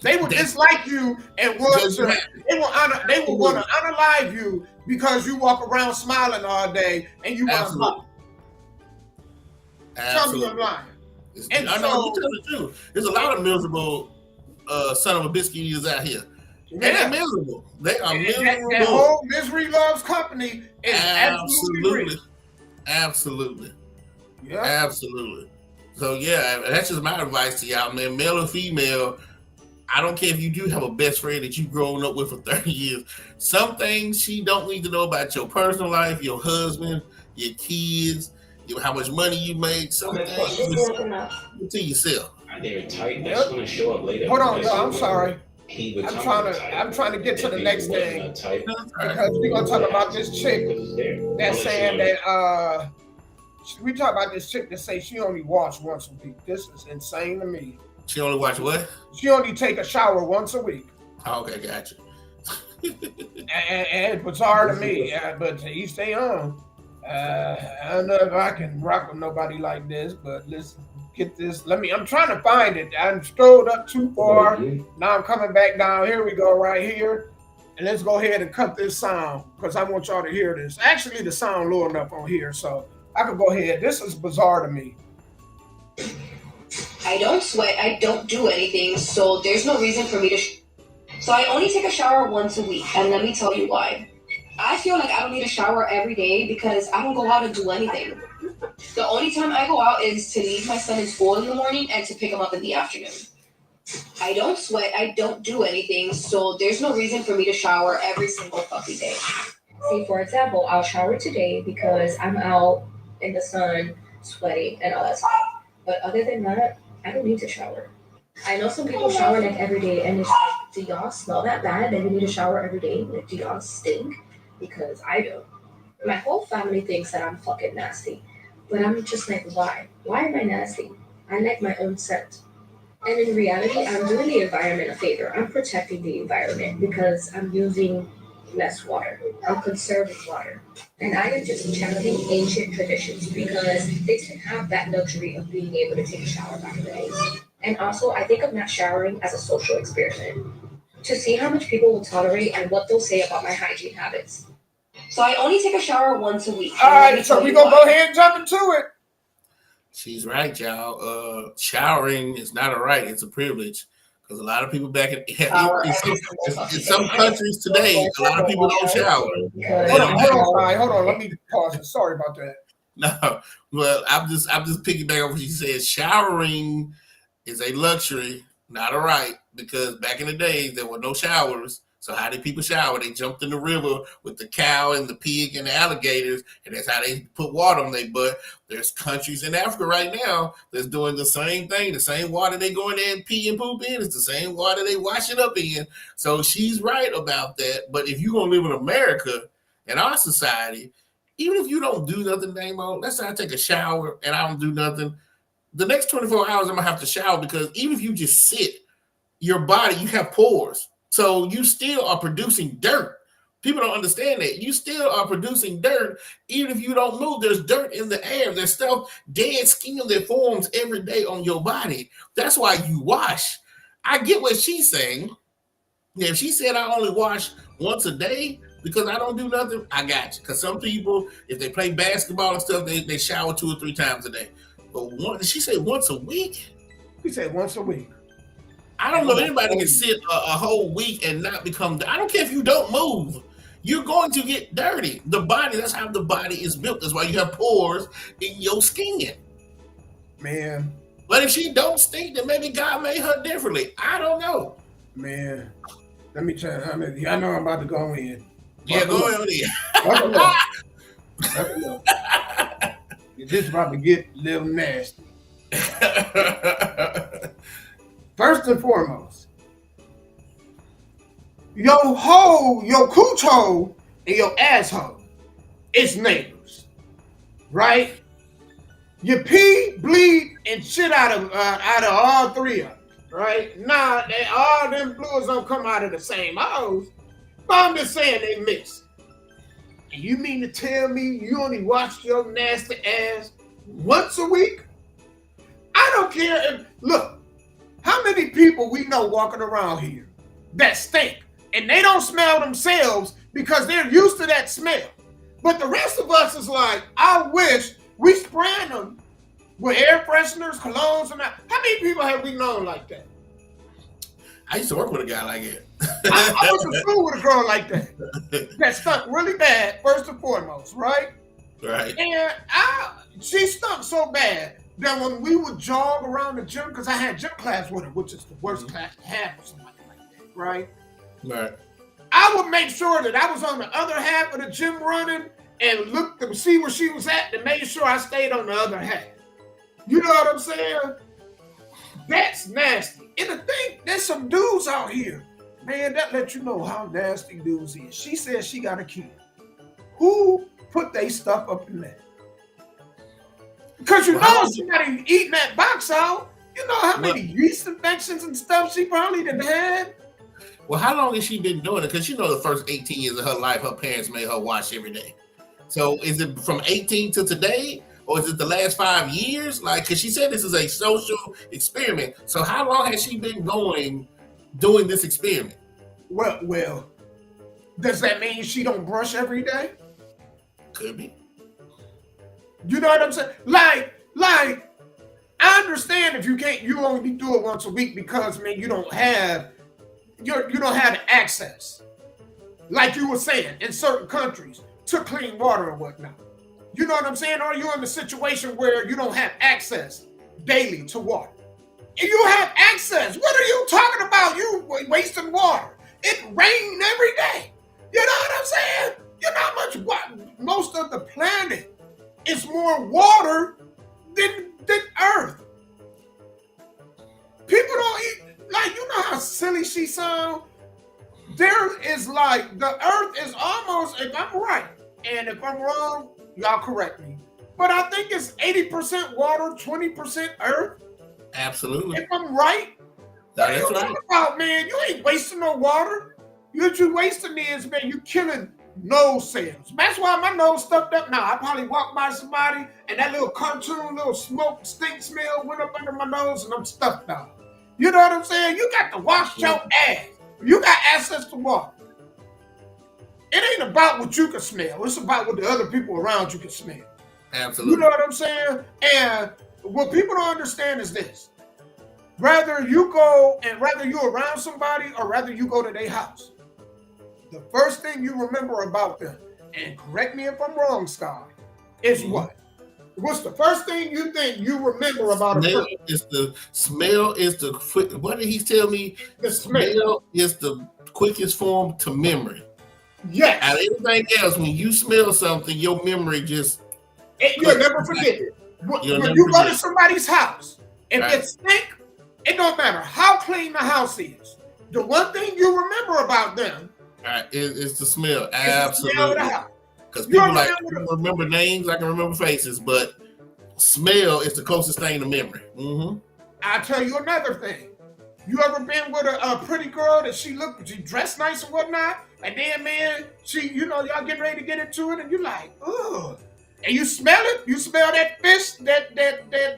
They will dislike you and want to. They will want to unalive you because you walk around smiling all day and you want to pop. Tell me I'm lying. And I know you tell the truth. There's a lot of miserable son of a biscuit eaters out here. And they're miserable. They are miserable. That whole misery loves company is absolutely. Absolutely. Yeah. Absolutely. So yeah, that's just my advice to y'all, man. Male or female, I don't care if you do have a best friend that you've grown up with for 30 years. Some things she don't need to know about your personal life, your husband, your kids, how much money you make. Some things to yourself. They're tight. That's going to show up later. Hold on, I'm sorry. I'm trying to get to the next thing because we're gonna talk about this chick that's saying that we talk about this chick that say she only wash once a week. This is insane to me. She only watch what? She only take a shower once a week. Oh, okay, gotcha. and it's bizarre to me, but to each their own. I don't know if I can rock with nobody like this, but let's get this. I'm trying to find it. I strolled up too far. Now I'm coming back down. Here we go, right here. And let's go ahead and cut this sound because I want y'all to hear this. Actually, the sound low enough on here, so I can go ahead. This is bizarre to me. I don't sweat. I don't do anything, so there's no reason for me to. So I only take a shower once a week, and let me tell you why. I feel like I don't need a shower every day because I don't go out and do anything. The only time I go out is to leave my son in school in the morning and to pick him up in the afternoon. I don't sweat. I don't do anything, so there's no reason for me to shower every single fucking day. See, for example, I'll shower today because I'm out in the sun, sweating, and all that stuff. But other than that, I don't need to shower. I know some people shower like every day, and it's like, do y'all smell that bad that you need to shower every day? Like, do y'all stink? Because I do. My whole family thinks that I'm fucking nasty. But I'm just like, why? Why am I nasty? I like my own scent. And in reality, I'm doing the environment a favor. I'm protecting the environment because I'm using less water. I'm conserving water. And I am just channeling ancient traditions because they didn't have that luxury of being able to take a shower back in the days. And also, I think of not showering as a social experiment to see how much people will tolerate and what they'll say about my hygiene habits. So I only take a shower once a week. All right, so we're going to go ahead and jump into it. She's right, y'all. Showering is not a right; it's a privilege. Because a lot of people back in some countries today, a lot of people don't shower. Hold on. Let me pause. Sorry about that. No, well, I'm just piggybacking off what she said. Showering is a luxury, not a right. Because back in the days, there were no showers. So how did people shower? They jumped in the river with the cow and the pig and the alligators, and that's how they put water on their butt. There's countries in Africa right now that's doing the same thing. The same water they go in there and pee and poop in is the same water they wash it up in. So she's right about that. But if you're going to live in America, in our society, even if you don't do nothing, Damo, let's say I take a shower and I don't do nothing, the next 24 hours I'm going to have to shower because even if you just sit, your body, you have pores. So you still are producing dirt. People don't understand that. You still are producing dirt. Even if you don't move, there's dirt in the air. There's stuff, dead skin that forms every day on your body. That's why you wash. I get what she's saying. If she said I only wash once a day because I don't do nothing, I got you. Because some people, if they play basketball and stuff, they shower 2 or 3 times a day. But did she say once a week? She said once a week. I don't know anybody can sit a whole week and not become. I don't care if you don't move. you're going to get dirty. The body, that's how the body is built. That's why you have pores in your skin. Man. But if she don't stink, then maybe God made her differently. I don't know. Man, let me tell you. I know I'm about to go in. Yeah, go on in. Buckle up. This is about to get a little nasty. First and foremost, your cooch hole and your asshole is neighbors, right? You pee, bleed, and shit out of all three of them, right? Now, all them fluids don't come out of the same hose, but I'm just saying they mix. And you mean to tell me you only wash your nasty ass once a week? I don't care. Look, how many people we know walking around here that stink and they don't smell themselves because they're used to that smell. But the rest of us is like, I wish we spraying them with air fresheners, colognes, and that. How many people have we known like that? I used to work with a guy like that. I was in school with a girl like that. That stunk really bad, first and foremost, right? Right. And she stunk so bad that when we would jog around the gym, because I had gym class with her, which is the worst class to have for somebody like that, right? Right. I would make sure that I was on the other half of the gym running and look to see where she was at to make sure I stayed on the other half. You know what I'm saying? That's nasty. And the thing, there's some dudes out here, man, that let you know how nasty dudes is. She says she got a kid. Who put they stuff up in there? Because you know somebody eating that box out. You know how many yeast infections and stuff she probably done had? Well, how long has she been doing it? Because you know the first 18 years of her life, her parents made her wash every day. So is it from 18 to today? Or is it the last 5 years? Like, because she said this is a social experiment. So how long has she been doing this experiment? Well, does that mean she don't brush every day? Could be. You know what I'm saying? Like, I understand if you only do it once a week because, man, you don't have the access, like you were saying, in certain countries to clean water and whatnot. You know what I'm saying? Or you're in a situation where you don't have access daily to water. And you have access. What are you talking about? You wasting water. It rains every day. You know what I'm saying? You know how much most of the planet is more water than Earth. People don't eat, like, you know how silly she sounds? There is like, the Earth is almost, if I'm right, and if I'm wrong, y'all correct me. But I think it's 80% water, 20% Earth. Absolutely. If I'm right. That's what right. You about, man? You ain't wasting no water. What you wasting is, man, you killing nose cells. That's why my nose stuffed up now. I probably walked by somebody and that little cartoon, little smoke, stink smell went up under my nose and I'm stuffed out. You know what I'm saying? You got to wash your ass. You got access to water. It ain't about what you can smell. It's about what the other people around you can smell. Absolutely. You know what I'm saying? And what people don't understand is this. Whether you're around somebody or whether you go to their house, the first thing you remember about them, and correct me if I'm wrong, Scott, is what? What's the first thing you think you remember about a person? What did he tell me? The smell is the quickest form to memory. Yes. And everything else, when you smell something, your memory just... You'll never forget it. When you go to somebody's house, if it stink, it don't matter how clean the house is. The one thing you remember about them is the smell. Absolutely. Because people remember names, I can remember faces, but smell is the closest thing to memory. Mm-hmm. I'll tell you another thing. You ever been with a pretty girl that she dressed nice and whatnot, and then, man, y'all getting ready to get into it, and you like, ugh. And you smell it, you smell that fish, that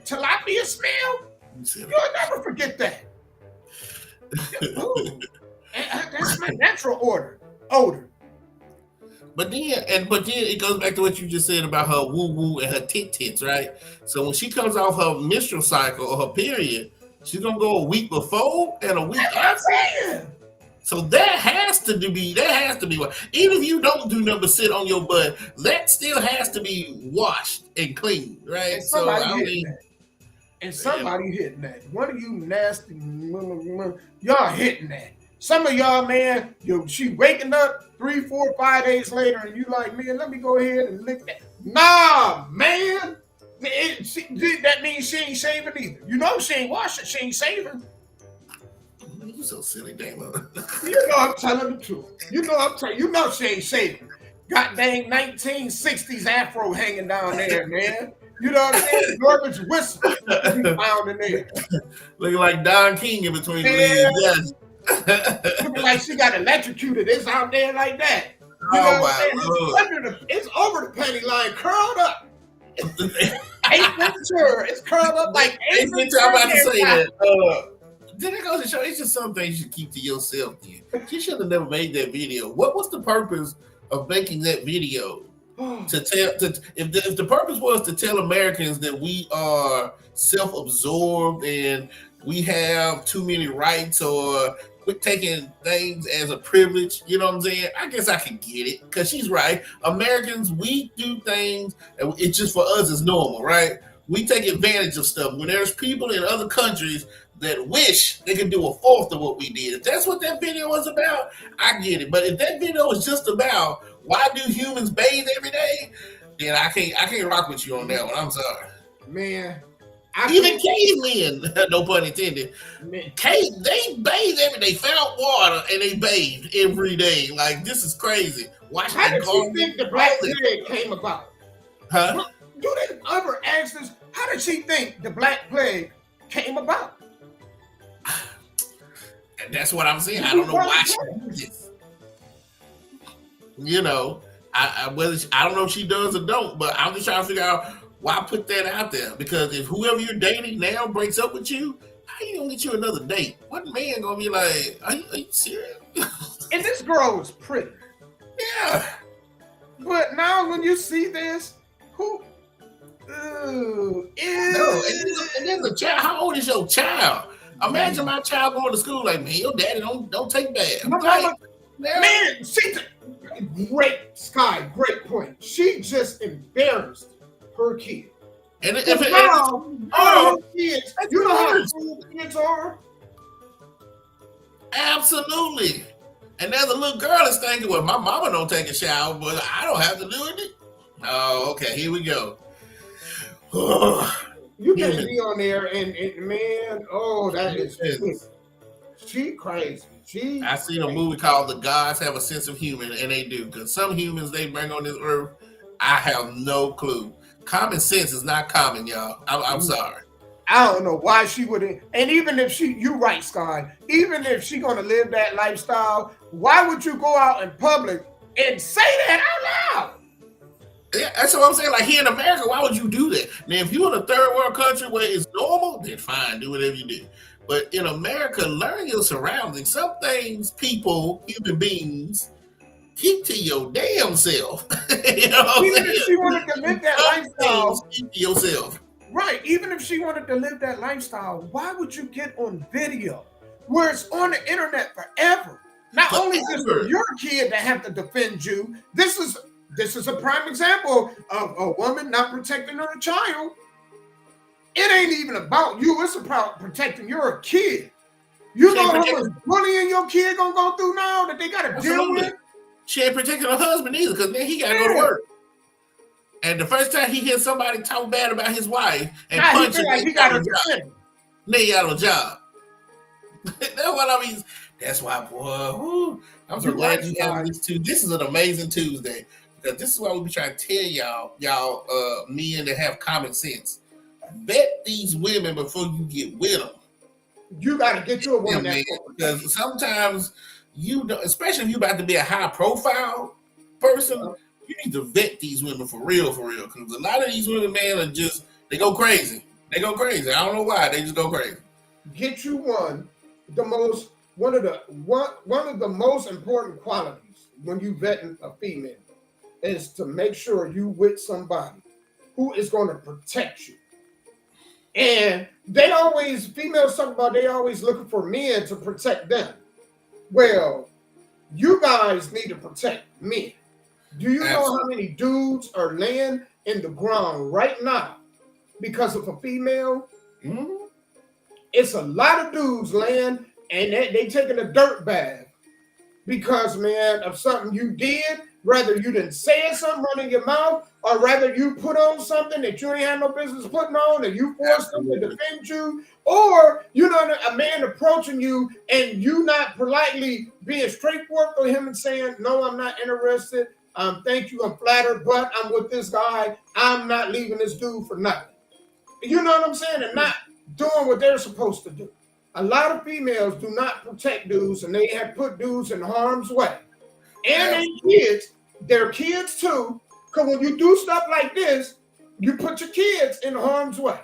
tilapia smell, you'll never forget that. That's my natural odor. But then it goes back to what you just said about her woo-woo and her tits, right? So when she comes off her menstrual cycle or her period, she's gonna go a week before and a week after. So that has to be one. Even if you don't do nothing but sit on your butt, that still has to be washed and cleaned, right? And So somebody I hitting mean, that. And somebody hitting that. One of you nasty y'all hitting that. Some of y'all, man, she waking up 3, 4, 5 days later, and you like, man, let me go ahead and lick that. Nah, man. That means she ain't shaving either. You know she ain't washing, she ain't shaving. You so silly, damn. You know I'm telling the truth. You know she ain't shaving. Got dang 1960s afro hanging down there, man. You know what I'm saying? Garbage whistle to be found in there. Looking like Don King in between Yeah. leaves. Looking like she got electrocuted. It's out there like that. You Oh know what I'm my saying? It's over the panty line, curled up. Ace Ventura. It's curled up like Ace Ventura. I'm about to say that. Then it goes to show it's just some things you should keep to yourself. She should have never made that video. What was the purpose of making that video? If the purpose was to tell Americans that we are self-absorbed and we have too many rights or quit taking things as a privilege, you know what I'm saying? I guess I can get it because she's right. Americans, we do things and it's just for us it's normal, right? We take advantage of stuff. When there's people in other countries that wish they could do a fourth of what we did. If that's what that video was about, I get it. But if that video was just about why do humans bathe every day, then I can't rock with you on that one. I'm sorry. Man. Even cavemen, no pun intended, they bathe every day, found water, and they bathed every day. Like, this is crazy. How did she think the Black Plague came about? Huh? Do they ever ask this? How did she think the Black Plague came about? And that's what I'm saying. I don't know why she did this. You know, I don't know if she does or don't, but I'm just trying to figure out why put that out there. Because if whoever you're dating now breaks up with you, how you gonna get you another date? What man gonna be like, are you serious? And this girl was pretty. Yeah. But now when you see this, who? Ooh, no, and then the child. How old is your child? Imagine my child going to school like, man, your daddy don't take baths. Man, great point. She just embarrassed her kid. And kids, you know how cool kids are? Absolutely. And there's a little girl that's thinking, well, my mama don't take a shower, but I don't have to do it. Oh, okay, here we go. You can't be on there and man, that is she crazy. I seen a movie called The Gods Have a Sense of Humor, and they do. Because some humans they bring on this earth, I have no clue. Common sense is not common, y'all. I'm sorry. I don't know why she wouldn't. And even if you're right, Scott, even if she's going to live that lifestyle, why would you go out in public and say that out loud? Yeah, that's what I'm saying. Like here in America, why would you do that? Now, if you're in a third world country where it's normal, then fine, do whatever you do. But in America, learn your surroundings. Some things, people, human beings, keep to your damn self. You know what even if she wanted to live that lifestyle, keep to yourself. Right. Even if she wanted to live that lifestyle, why would you get on video where it's on the internet forever? Not only is it your kid that have to defend you, this is a prime example of a woman not protecting her child. It ain't even about you. It's about protecting your kid. You know how much bullying your kid gonna go through now that they gotta deal with? She ain't protecting her husband either, because then he gotta go to work. And the first time he hears somebody talk bad about his wife and punch him, he got a job. Then he got a job. That's what I mean. That's why, boy, I'm so glad you have this too. This is an amazing Tuesday. Because this is why we be trying to tell y'all men that have common sense. Vet these women before you get with them. You got to get you a woman because sometimes you don't, especially if you about to be a high profile person, you need to vet these women for real. Because a lot of these women, man, are just they go crazy. I don't know why they just go crazy. Get you one of the most important qualities when you vetting a female is to make sure you with somebody who is going to protect you. And females talk about they always looking for men to protect them. Well, you guys need to protect men. Do you know how many dudes are laying in the ground right now because of a female? Mm-hmm. It's a lot of dudes laying and they taking a dirt bath because, man, of something you did, whether you didn't say something running your mouth, or rather you put on something that you ain't had no business putting on, and you forced them to defend you, or you know a man approaching you and you not politely being straightforward with him and saying, "No, I'm not interested. Thank you, I'm flattered, but I'm with this guy. I'm not leaving this dude for nothing." You know what I'm saying? And not doing what they're supposed to do. A lot of females do not protect dudes, and they have put dudes in harm's way. And their kids too, because when you do stuff like this, you put your kids in harm's way.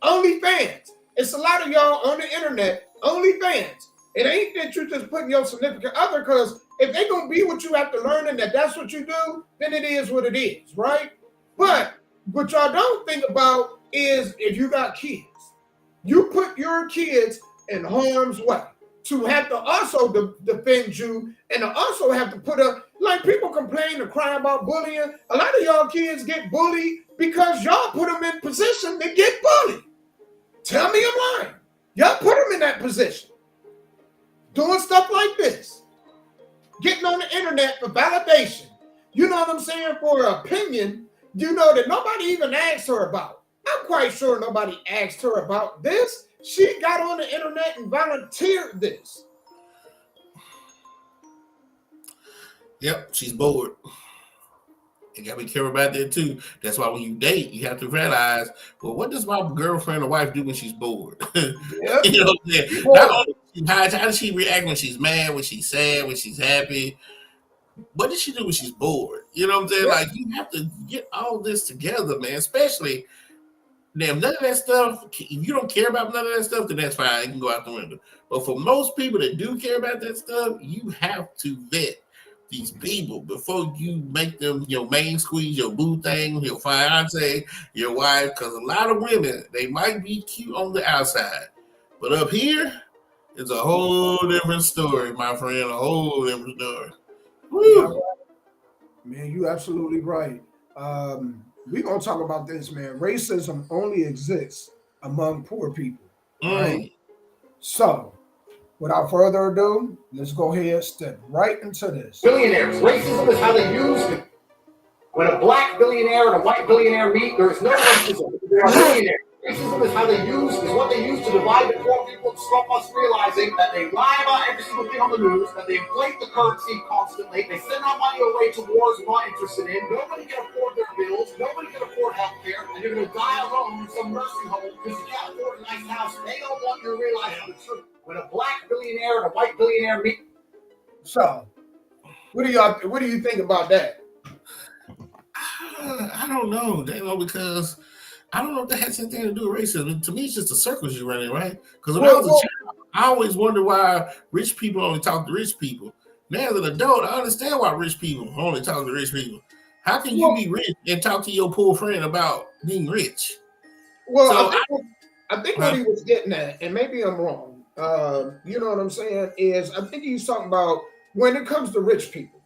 OnlyFans. It's a lot of y'all on the internet, OnlyFans. It ain't that you just putting your significant other, because if they gonna be what you have to learn and that's what you do, then it is what it is, right? But what y'all don't think about is if you got kids, you put your kids in harm's way to have to also defend you and to also have to put up, like people complain and cry about bullying. A lot of y'all kids get bullied because y'all put them in position to get bullied. Tell me I'm lying. Y'all put them in that position. Doing stuff like this. Getting on the internet for validation. You know what I'm saying? For an opinion, you know, that nobody even asked her about. I'm quite sure nobody asked her about this. She got on the internet and volunteered this. Yep, she's bored. You gotta be careful about that too. That's why when you date, you have to realize, well, what does my girlfriend or wife do when she's bored? Yep. You know what I'm saying? Not only how does she react when she's mad, when she's sad, when she's happy? What does she do when she's bored? You know what I'm saying? Yep. Like, you have to get all this together, man. Especially now, none of that stuff, if you don't care about none of that stuff, then that's fine. You can go out the window. But for most people that do care about that stuff, you have to vet these people before you make them your main squeeze, your boo thing, your fiance, your wife. Because a lot of women, they might be cute on the outside, but up here, it's a whole different story, my friend. A whole different story. Woo. Man, you absolutely right. We're gonna talk about this, man. Racism only exists among poor people, right? So, without further ado, let's go ahead and step right into this. Billionaires. Racism is how they use it. When a black billionaire and a white billionaire meet, there is no racism. They are billionaires. Racism is how they use, is what they use to divide the poor people to stop us realizing that they lie about every single thing on the news, that they inflate the currency constantly, they send our money away to wars we're not interested in, nobody can afford their bills, nobody can afford health care, and you're going to die alone in some nursing home because you can't afford a nice house. They don't want you to realize the truth. When a black billionaire and a white billionaire meet. So, what do you think about that? I don't know, because I don't know if that has anything to do with racism. To me, it's just the circles you're running, right? Because when I was a child, I always wondered why rich people only talk to rich people. Now as an adult, I understand why rich people only talk to rich people. How can you be rich and talk to your poor friend about being rich? Well, so I think what he was getting at, and maybe I'm wrong, you know what I'm saying, is I think he's talking about when it comes to rich people,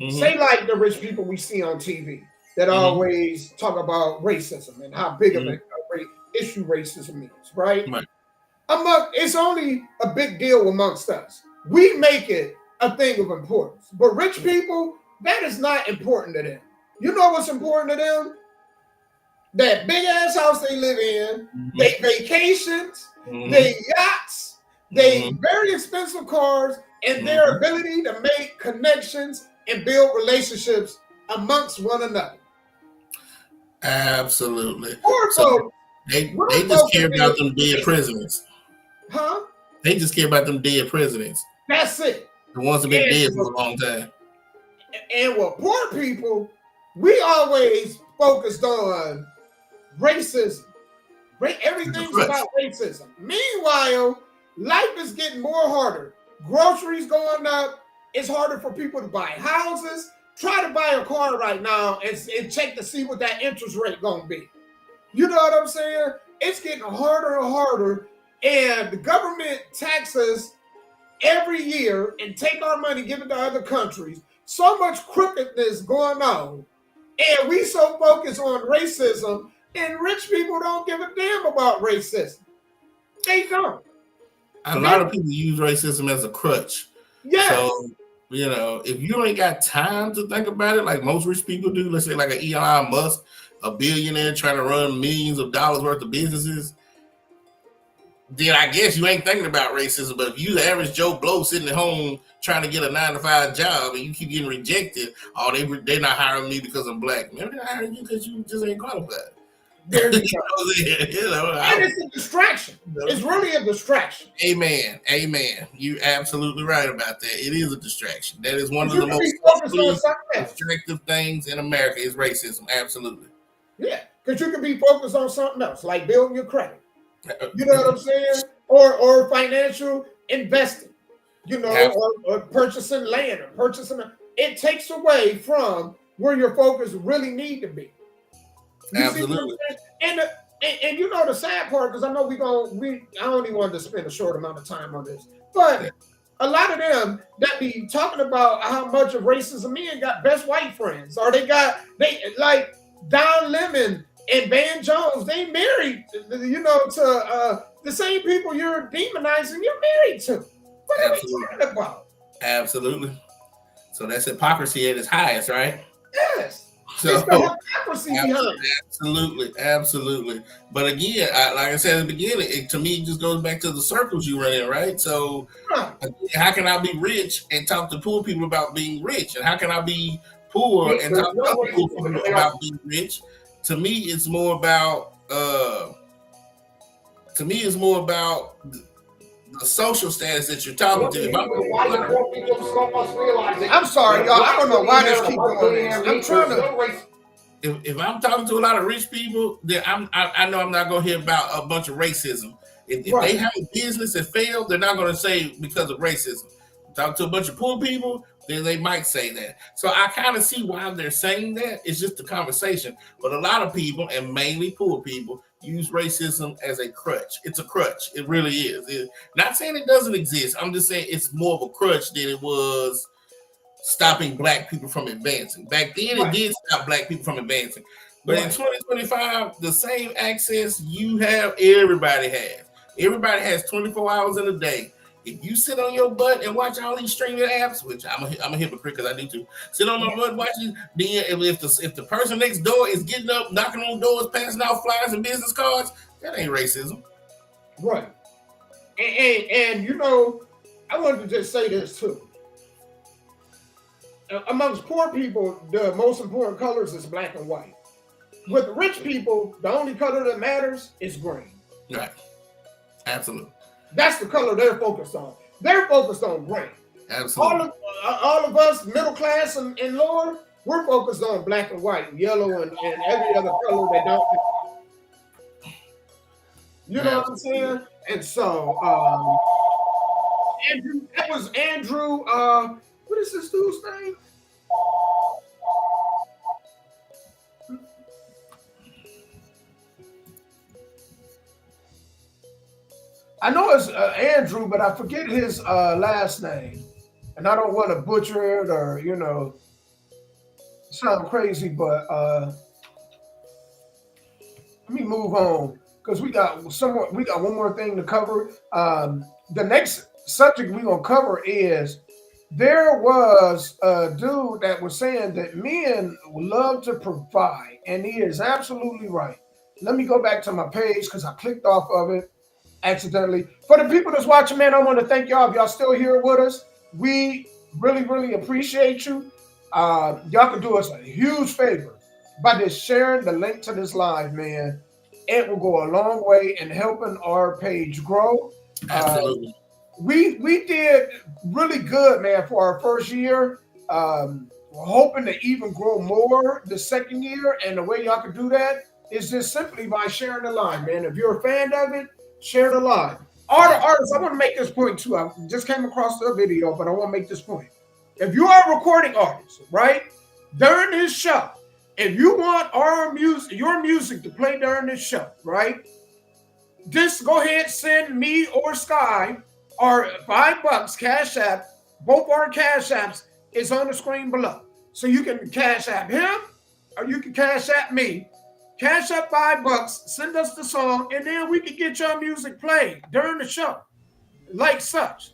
say like the rich people we see on TV that always talk about racism and how big of an issue racism is, right? It's only a big deal amongst us. We make it a thing of importance. But rich people, that is not important to them. You know what's important to them? That big ass house they live in, they vacations, they yachts, they very expensive cars, and their ability to make connections and build relationships amongst one another. Absolutely. So they just care about them dead presidents. Huh? They just care about them dead presidents. That's it. The ones that have been dead for a long time. And with poor people, we always focused on racism. Everything's about racism. Meanwhile, life is getting more harder. Groceries going up. It's harder for people to buy houses. Try to buy a car right now and check to see what that interest rate gonna be. You know what I'm saying? It's getting harder and harder, and the government taxes every year and take our money, give it to other countries. So much crookedness going on, and we so focused on racism, and rich people don't give a damn about racism. They don't. A lot of people use racism as a crutch. Yes. So, if you ain't got time to think about it, like most rich people do, let's say like an Elon Musk, a billionaire trying to run millions of dollars worth of businesses, then I guess you ain't thinking about racism. But if you the average Joe Blow sitting at home trying to get a 9-to-5 job and you keep getting rejected, they're not hiring me because I'm black. Man, they're hiring you because you just ain't qualified. There you go. And it's a distraction. It's really a distraction. Amen. You're absolutely right about that. It is a distraction. That is one of the most distractive things in America is racism. Absolutely. Yeah, because you can be focused on something else, like building your credit. You know what I'm saying? Or financial investing. Or purchasing land or purchasing. It takes away from where your focus really need to be. Absolutely. And the sad part, because I know I only wanted to spend a short amount of time on this, but a lot of them that be talking about how much of racism men got best white friends, or they like Don Lemon and Van Jones, they married, to the same people you're demonizing, you're married to. What are we talking about? Absolutely. So that's hypocrisy at its highest, right? Yes. So, absolutely. But again, like I said at the beginning, to me, it just goes back to the circles you run in, right? So, how can I be rich and talk to poor people about being rich? And how can I be poor and talk to other poor people about being rich? To me, it's more about the social status that you're talking to. I'm sorry, y'all. I don't know why this keeps going. I'm trying to. If I'm talking to a lot of rich people, then I know I'm not going to hear about a bunch of racism. If they have a business that failed, they're not going to say because of racism. Talk to a bunch of poor people, then they might say that. So I kind of see why they're saying that. It's just a conversation. But a lot of people, and mainly poor people, use racism as a crutch. It's a crutch. It really is. Not saying it doesn't exist. I'm just saying it's more of a crutch than it was stopping black people from advancing. Back then, it did stop black people from advancing. But in 2025, the same access you have, everybody has. Everybody has 24 hours in a day. If you sit on your butt and watch all these streaming apps, which I'm a hypocrite because I do too, sit on my butt watching. Then if the person next door is getting up, knocking on doors, passing out flyers and business cards, that ain't racism, right? And I wanted to just say this too. Amongst poor people, the most important colors is black and white. With rich people, the only color that matters is green. Right. Absolutely. That's the color they're focused on. They're focused on green. Absolutely. All of us, middle class and lower, we're focused on black and white, and yellow, and every other color that don't. You know what I'm saying? And so, Andrew. What is this dude's name? I know it's Andrew, but I forget his last name. And I don't want to butcher it or, sound crazy, but let me move on because we got one more thing to cover. The next subject we're going to cover is there was a dude that was saying that men love to provide, and he is absolutely right. Let me go back to my page because I clicked off of it accidentally. For the people that's watching, man, I want to thank y'all. If y'all still here with us, we really, really appreciate you. Y'all can do us a huge favor by just sharing the link to this live, man. It will go a long way in helping our page grow. Absolutely. We did really good, man, for our first year. We're hoping to even grow more the second year. And the way y'all can do that is just simply by sharing the live, man. If you're a fan of it, share the live. All the artists, I want to make this point too. I just came across the video, but I want to make this point. If you are a recording artist, right, during this show, if you want your music to play during this show, right, just go ahead, send me or Sky Or $5 Cash App. Both our Cash Apps is on the screen below. So you can Cash App him or you can Cash App me. Cash App $5, send us the song, and then we can get your music played during the show. Like such.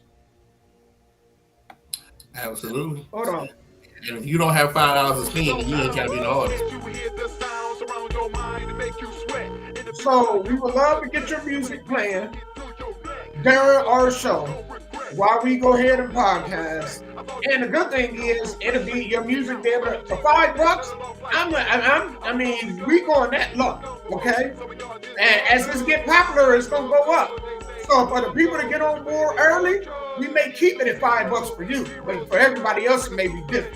Absolutely. Hold on. And if you don't have $5 to spend, then you ain't gotta be an artist. So we would love to get your music playing during our show while we go ahead and podcast. And the good thing is, it'll be your music be able to, for $5. I mean, we going that low, okay? And as this get popular, it's gonna go up. So for the people to get on board early, we may keep it at $5 for you, but for everybody else, it may be different.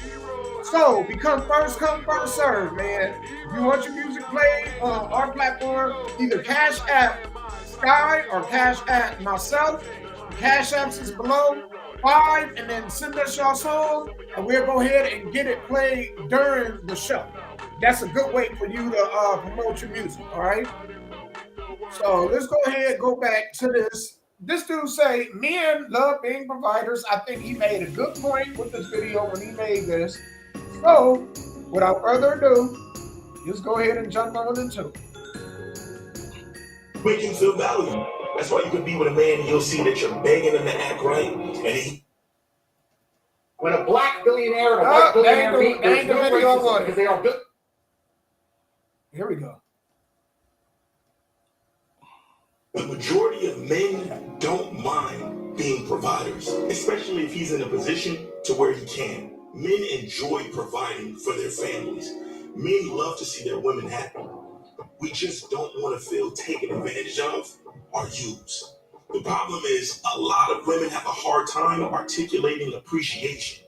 So become first come, first serve, man. If you want your music played on our platform, either Cash App Sky or Cash App myself. Cash Apps is below $5, and then send us your song, and we'll go ahead and get it played during the show. That's a good way for you to promote your music, all right? So let's go ahead, go back to this. This dude say, men love being providers. I think he made a good point with this video when he made this. So, without further ado, just go ahead and jump on into it. Make you feel valued. That's why you can be with a man and you'll see that you're begging him to act right. And he. When a black billionaire and a white billionaire meet, there's no racism because they are. Here we go. The majority of men don't mind being providers, especially if he's in a position to where he can. Men enjoy providing for their families. Men love to see their women happy. We just don't want to feel taken advantage of or used. The problem is a lot of women have a hard time articulating appreciation.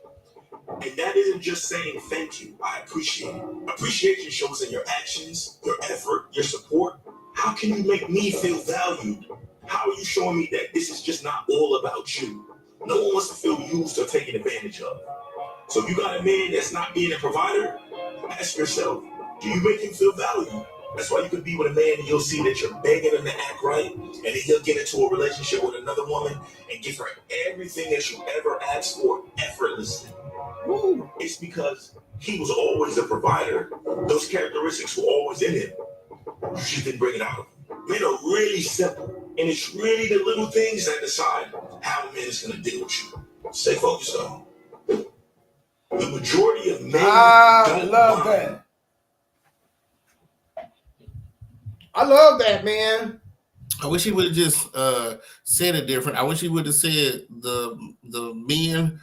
And that isn't just saying thank you, I appreciate it. Appreciation shows in your actions, your effort, your support. How can you make me feel valued? How are you showing me that this is just not all about you? No one wants to feel used or taken advantage of. So if you got a man that's not being a provider, ask yourself, do you make him feel valued? That's why you can be with a man and you'll see that you're begging him to act right, and then he'll get into a relationship with another woman and give her everything that you ever asked for effortlessly. Woo. It's because he was always a provider. Those characteristics were always in him. You just didn't bring it out of him. Men are really simple, and it's really the little things that decide how a man is going to deal with you. Stay focused, though. The majority of men don't love mind. that. I love that, man. I wish he would have just said it different. I wish he would have said the men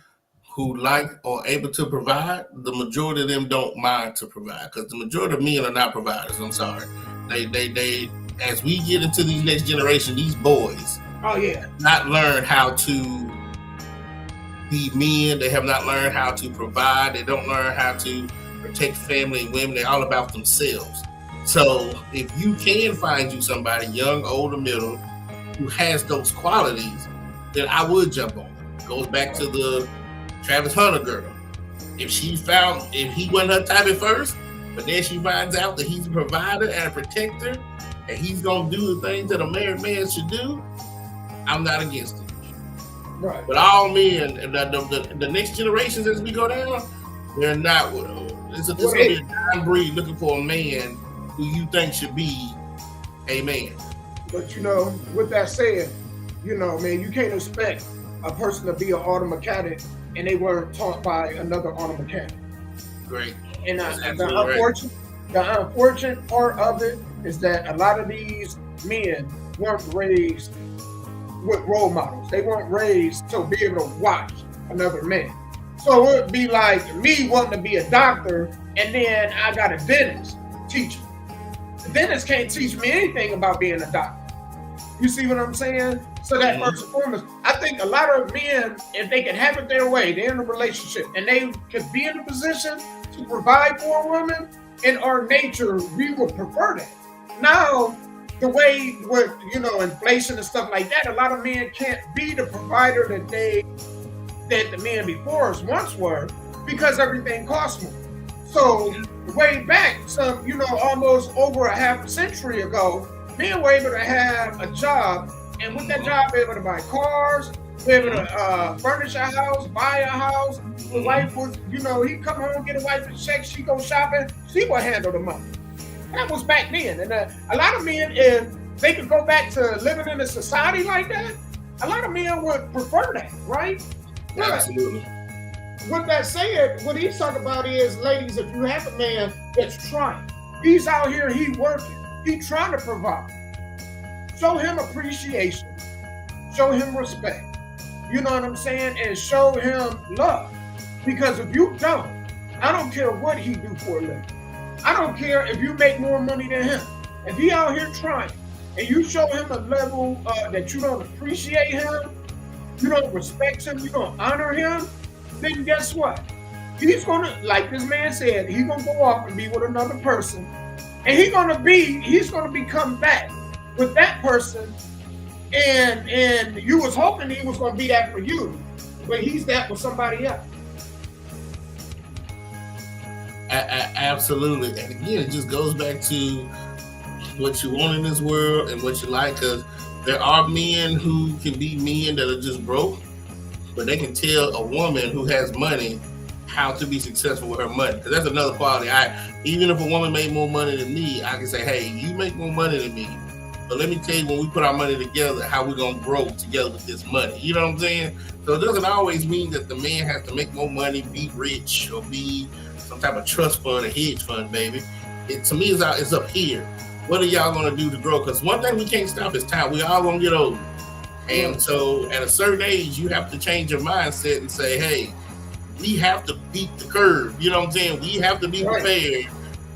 who like or able to provide, the majority of them don't mind to provide, because the majority of men are not providers. I'm sorry. They as we get into these next generation, these boys, not learn how to be men. They have not learned how to provide. They don't learn how to protect family and women. They're all about themselves. So if you can find you somebody, young, old, or middle, who has those qualities, then I would jump on it. Goes back to the Travis Hunter girl. If he wasn't her type at first, but then she finds out that he's a provider and a protector, and he's gonna do the things that a married man should do, I'm not against it. Right. But all men, and the next generations as we go down, they're not. It's gonna be a dying breed looking for a man who you think should be a man. But with that said, man, you can't expect a person to be an auto mechanic and they weren't taught by another auto mechanic. Great. And the unfortunate part of it is that a lot of these men weren't raised with role models. They weren't raised to be able to watch another man. So it would be like me wanting to be a doctor and then I got a dentist teach me. The dentist can't teach me anything about being a doctor. You see what I'm saying? So that first and foremost, I think a lot of men, if they can have it their way, they're in a relationship and they could be in a position to provide for a woman, in our nature, we would prefer that. Now, the way with, inflation and stuff like that, a lot of men can't be the provider that the men before us once were, because everything costs more. So way back, almost over a half a century ago, men were able to have a job, and with that job, able to buy cars, live in a furnish a house, buy a house. The wife was, you know, he come home, get a wife a check, she go shopping, she will handle the money. That was back then. And a lot of men, if they could go back to living in a society like that, a lot of men would prefer that, right? Absolutely. With that said, what he's talking about is, ladies, if you have a man that's trying, he's out here, he working, he trying to provide. Show him appreciation, show him respect. You know what I'm saying? And show him love. Because if you don't, I don't care what he do for a living. I don't care if you make more money than him. If he out here trying and you show him a level that you don't appreciate him, you don't respect him, you don't honor him, then guess what? He's gonna, like this man said, he's gonna go off and be with another person, and he's gonna become back with that person, and you was hoping he was gonna be that for you, but he's that for somebody else. Absolutely. And again, it just goes back to what you want in this world and what you like, because there are men who can be men that are just broke, but they can tell a woman who has money how to be successful with her money. Because that's another quality. Even if a woman made more money than me, I can say, hey, you make more money than me, but let me tell you, when we put our money together, how we're going to grow together with this money. You know what I'm saying? So it doesn't always mean that the man has to make more money, be rich, or be some type of trust fund or hedge fund, baby. To me, it's up here. What are y'all going to do to grow? Because one thing we can't stop is time. We all going to get older. And so at a certain age, you have to change your mindset and say, hey, we have to beat the curve. You know what I'm saying? We have to be prepared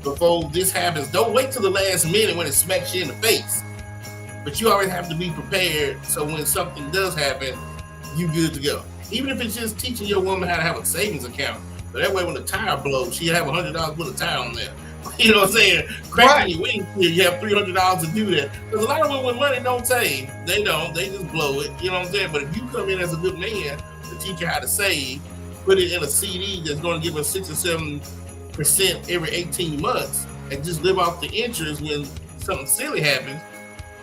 before this happens. Don't wait till the last minute when it smacks you in the face. But you always have to be prepared, so when something does happen, you good to go. Even if it's just teaching your woman how to have a savings account. So that way when the tire blows, she'll have $100 with a tire on there. You know what I'm saying? Cracking your wings here, you have $300 to do that. Because a lot of women with money don't save. They don't. They just blow it. You know what I'm saying? But if you come in as a good man to teach her how to save, put it in a CD that's going to give her 6 or 7% every 18 months, and just live off the interest when something silly happens,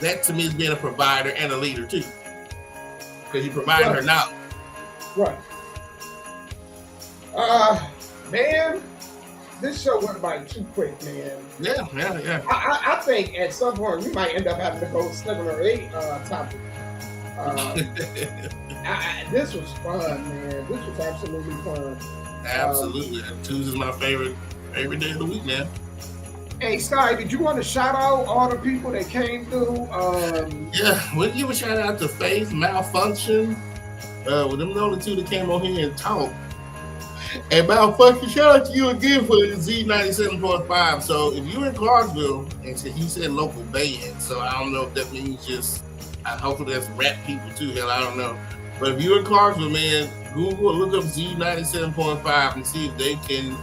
that to me is being a provider and a leader too. Because you provide her knowledge. Right. Man, this show went by too quick, man. Yeah. I think at some point we might end up having to go 7 or 8 topics. This was fun, man. This was absolutely fun. Absolutely. Tuesday's my favorite day of the week, man. Hey, Sky, did you want to shout out all the people that came through? Yeah, we'll give a shout out to Faith, Malfunction. With them the only two that came on here and talked. And Malfunction, shout out to you again for the Z97.5. So if you're in Clarksville, and he said local band, so I don't know if that means just, hopefully that's rap people too, hell, I don't know. But if you're in Clarksville, man, Google, look up Z97.5 and see if they can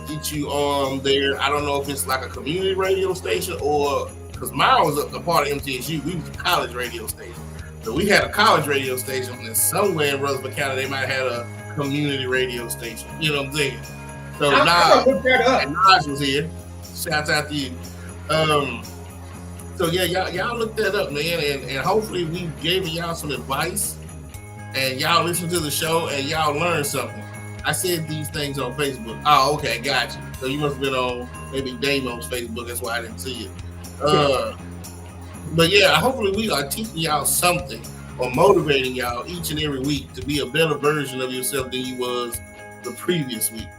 get you on there. I don't know if it's like a community radio station or, because mine was a part of MTSU, we was a college radio station. So we had a college radio station, and somewhere in Rutherford County, they might have had a community radio station. You know what I'm saying? So Naj was here. Shouts out to you. So yeah, y'all look that up, man, and hopefully we gave y'all some advice, and y'all listen to the show and y'all learn something. I said these things on Facebook. Oh, okay, got you. So you must have been on maybe Damon's Facebook. That's why I didn't see it. But yeah, hopefully we are teaching y'all something or motivating y'all each and every week to be a better version of yourself than you was the previous week.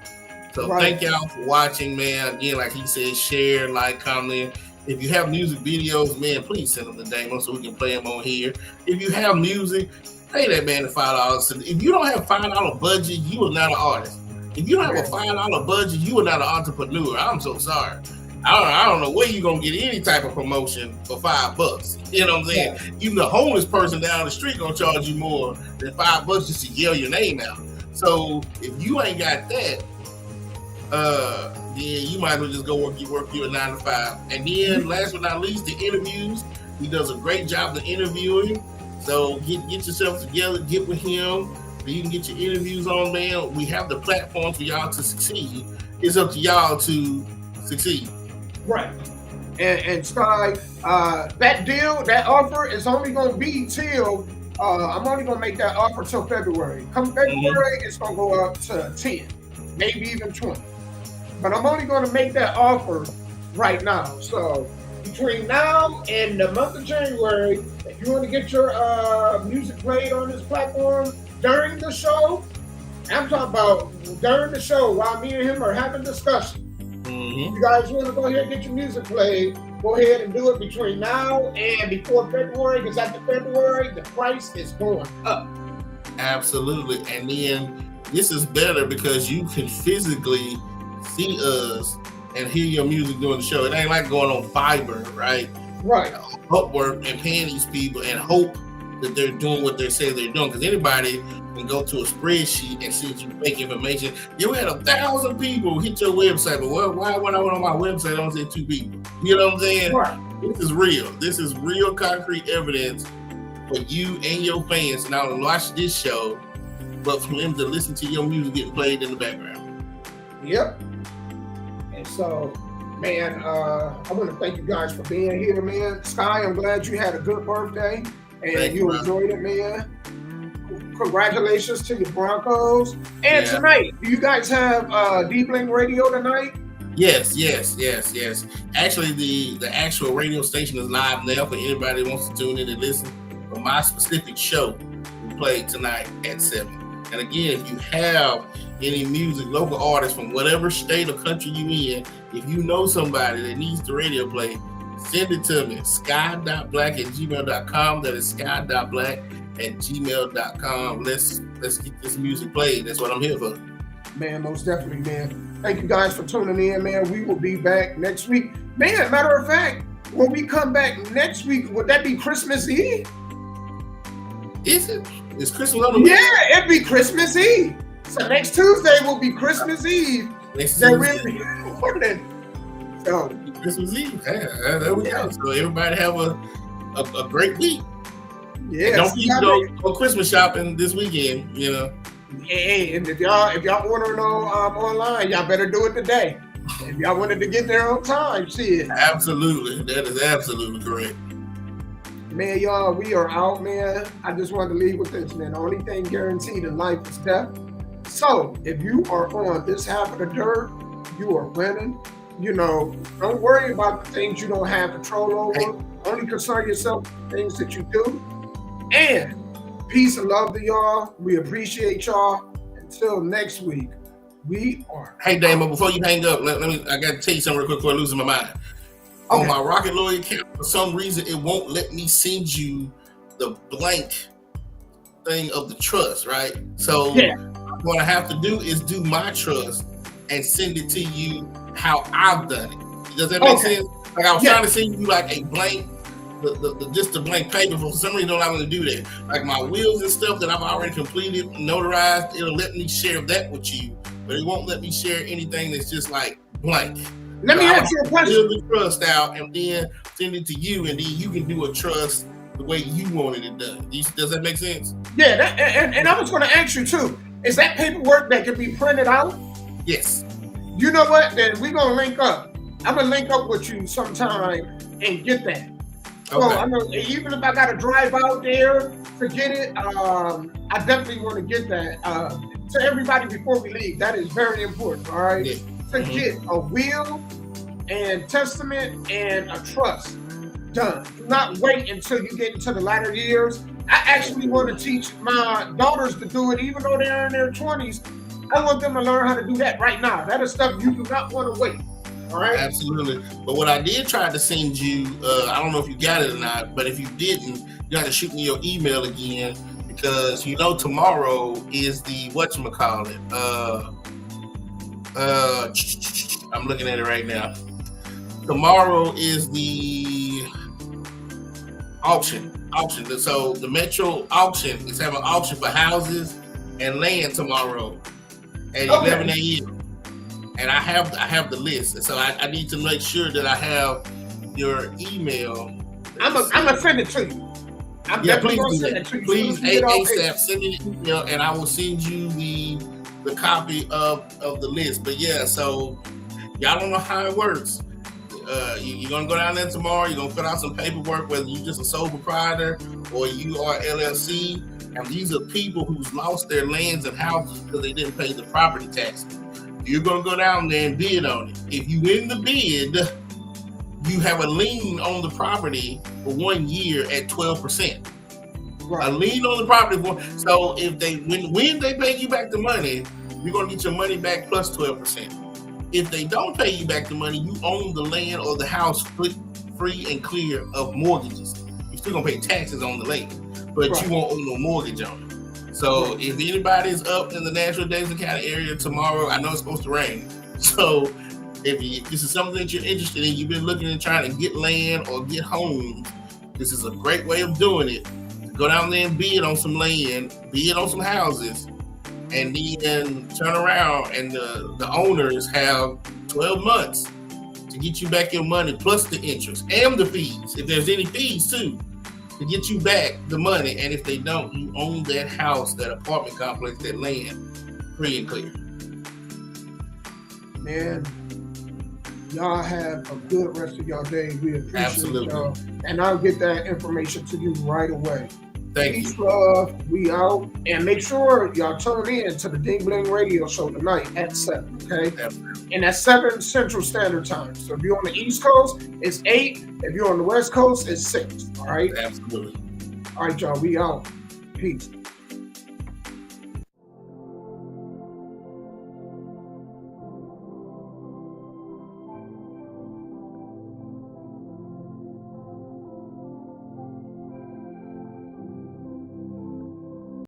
So Thank y'all for watching, man. Again, like he said, share, like, comment. If you have music videos, man, please send them to Damon so we can play them on here. If you have music, pay that man the $5. If you don't have $5 budget, you are not an artist. If you don't have a $5 budget, you are not an entrepreneur. I'm so sorry. I don't know where you're going to get any type of promotion for $5. You know what I'm saying? Yeah. Even the homeless person down the street going to charge you more than $5 just to yell your name out. So if you ain't got that, then you might as well just go work you a 9 to 5. And then last but not least, the interviews. He does a great job of interviewing. So get yourself together, get with him, so you can get your interviews on, man. We have the platform for y'all to succeed. It's up to y'all to succeed. Right. And Sky, that deal, that offer is only going to be till I'm only gonna make that offer till February. Come February, it's gonna go up to 10, maybe even 20. But I'm only gonna make that offer right now. So between now and the month of January, if you want to get your music played on this platform during the show, I'm talking about during the show while me and him are having discussion. You guys want to go ahead and get your music played, go ahead and do it between now and before February, because after February, the price is going up. Absolutely. And then this is better because you can physically see us and hear your music during the show. It ain't like going on Fiverr, right? Right. Upwork and paying these people and hope that they're doing what they say they're doing. Because anybody can go to a spreadsheet and see you fake information. You had 1,000 people hit your website, but why when I went on my website, I don't say 2 people? You know what I'm saying? Right. This is real. This is real concrete evidence for you and your fans to not only watch this show, but for them to listen to your music getting played in the background. Yep. And so, man, I want to thank you guys for being here, man. Sky, I'm glad you had a good birthday and you enjoyed it, man. Congratulations to your Broncos. And tonight, do you guys have Deep Link Radio tonight? Yes. Actually, the actual radio station is live now for anybody who wants to tune in and listen. But my specific show will play tonight at 7. And again, if you have any music, local artists from whatever state or country you in, if you know somebody that needs the radio play, send it to me, sky.black@gmail.com. That is sky.black@gmail.com. Let's get this music played. That's what I'm here for. Man, most definitely, man. Thank you guys for tuning in, man. We will be back next week. Man, matter of fact, when we come back next week, would that be Christmas Eve? Is it? It's Christmas on the week? Yeah, it'd be Christmas Eve. So next Tuesday will be Christmas Eve. That we'll be recording. So Christmas Eve. Yeah, there we go. So everybody have a great week. Yeah. Don't go Christmas shopping this weekend, you know. Hey, and if y'all ordering online, y'all better do it today. If y'all wanted to get there on time, shit. Absolutely. That is absolutely correct. Man, y'all, we are out, man. I just wanted to leave with this, man. The only thing guaranteed in life is death. So if you are on this half of the dirt, you are winning. You know, don't worry about the things you don't have control over. Only concern yourself with the things that you do. And peace and love to y'all. We appreciate y'all. Until next week, we are. Hey, Damo, before you hang up, I got to tell you something real quick before I lose my mind. Okay. On my Rocket Lawyer account, for some reason, it won't let me send you the blank thing of the trust, right? So what I have to do is do my trust and send it to you how I've done it. Does that make sense? Like I was trying to send you like a blank, just a blank paper. For some reason, don't allow me to do that. Like my wills and stuff that I've already completed, notarized, it'll let me share that with you, but it won't let me share anything that's just like blank. Let me ask you a question. Build the trust out and then send it to you, and then you can do a trust the way you wanted it done. Does that make sense? Yeah, and I was going to ask you too. Is that paperwork that can be printed out? Yes. You know what? Then we're going to link up. I'm going to link up with you sometime and get that. So I know even if I got to drive out there to get it, I definitely want to get that to everybody before we leave. That is very important, all right? Yeah. To get a will and testament and a trust done. Do not wait until you get into the latter years. I actually want to teach my daughters to do it, even though they're in their 20s. I want them to learn how to do that right now. That is stuff you do not want to wait. All right. Absolutely. But what I did try to send you, I don't know if you got it or not, but if you didn't, you got to shoot me your email again, because you know tomorrow is the whatchamacallit. I'm looking at it right now. Tomorrow is the auction. So the Metro auction is having an auction for houses and land tomorrow at 11 a.m. And I have the list, and so I need to make sure that I have your email. I'm gonna send it to you. I'm definitely gonna send it to you. Please ASAP send me the email, and I will send you the copy of the list. But yeah, so y'all don't know how it works. you're gonna go down there tomorrow. You're gonna fill out some paperwork, whether you're just a sole proprietor or you are LLC. And these are people who's lost their lands and houses because they didn't pay the property tax. You're gonna go down there and bid on it. If you win the bid, you have a lien on the property for 1 year at 12%. Right. A lien on the property so if they when they pay you back the money, you're gonna get your money back plus 12%. If they don't pay you back the money, you own the land or the house free and clear of mortgages. You're still gonna pay taxes on the land, but you won't owe no mortgage on it. So if anybody's up in the Nashville, Davidson County area tomorrow, I know it's supposed to rain. So if this is something that you're interested in, you've been looking and trying to get land or get homes, this is a great way of doing it. Go down there and bid on some land, bid on some houses, and then turn around and the owners have 12 months to get you back your money plus the interest and the fees, if there's any fees too, to get you back the money. And if they don't, you own that house, that apartment complex, that land, free and clear. Man, y'all have a good rest of y'all day. We appreciate y'all. And I'll get that information to you right away. Thank you. Love, we out. And make sure y'all tune in to the Ding Bling Radio Show tonight at 7, okay? Absolutely. And that's 7 Central Standard Time. So if you're on the East Coast, it's 8. If you're on the West Coast, it's 6, all right? Absolutely. All right, y'all, we out. Peace.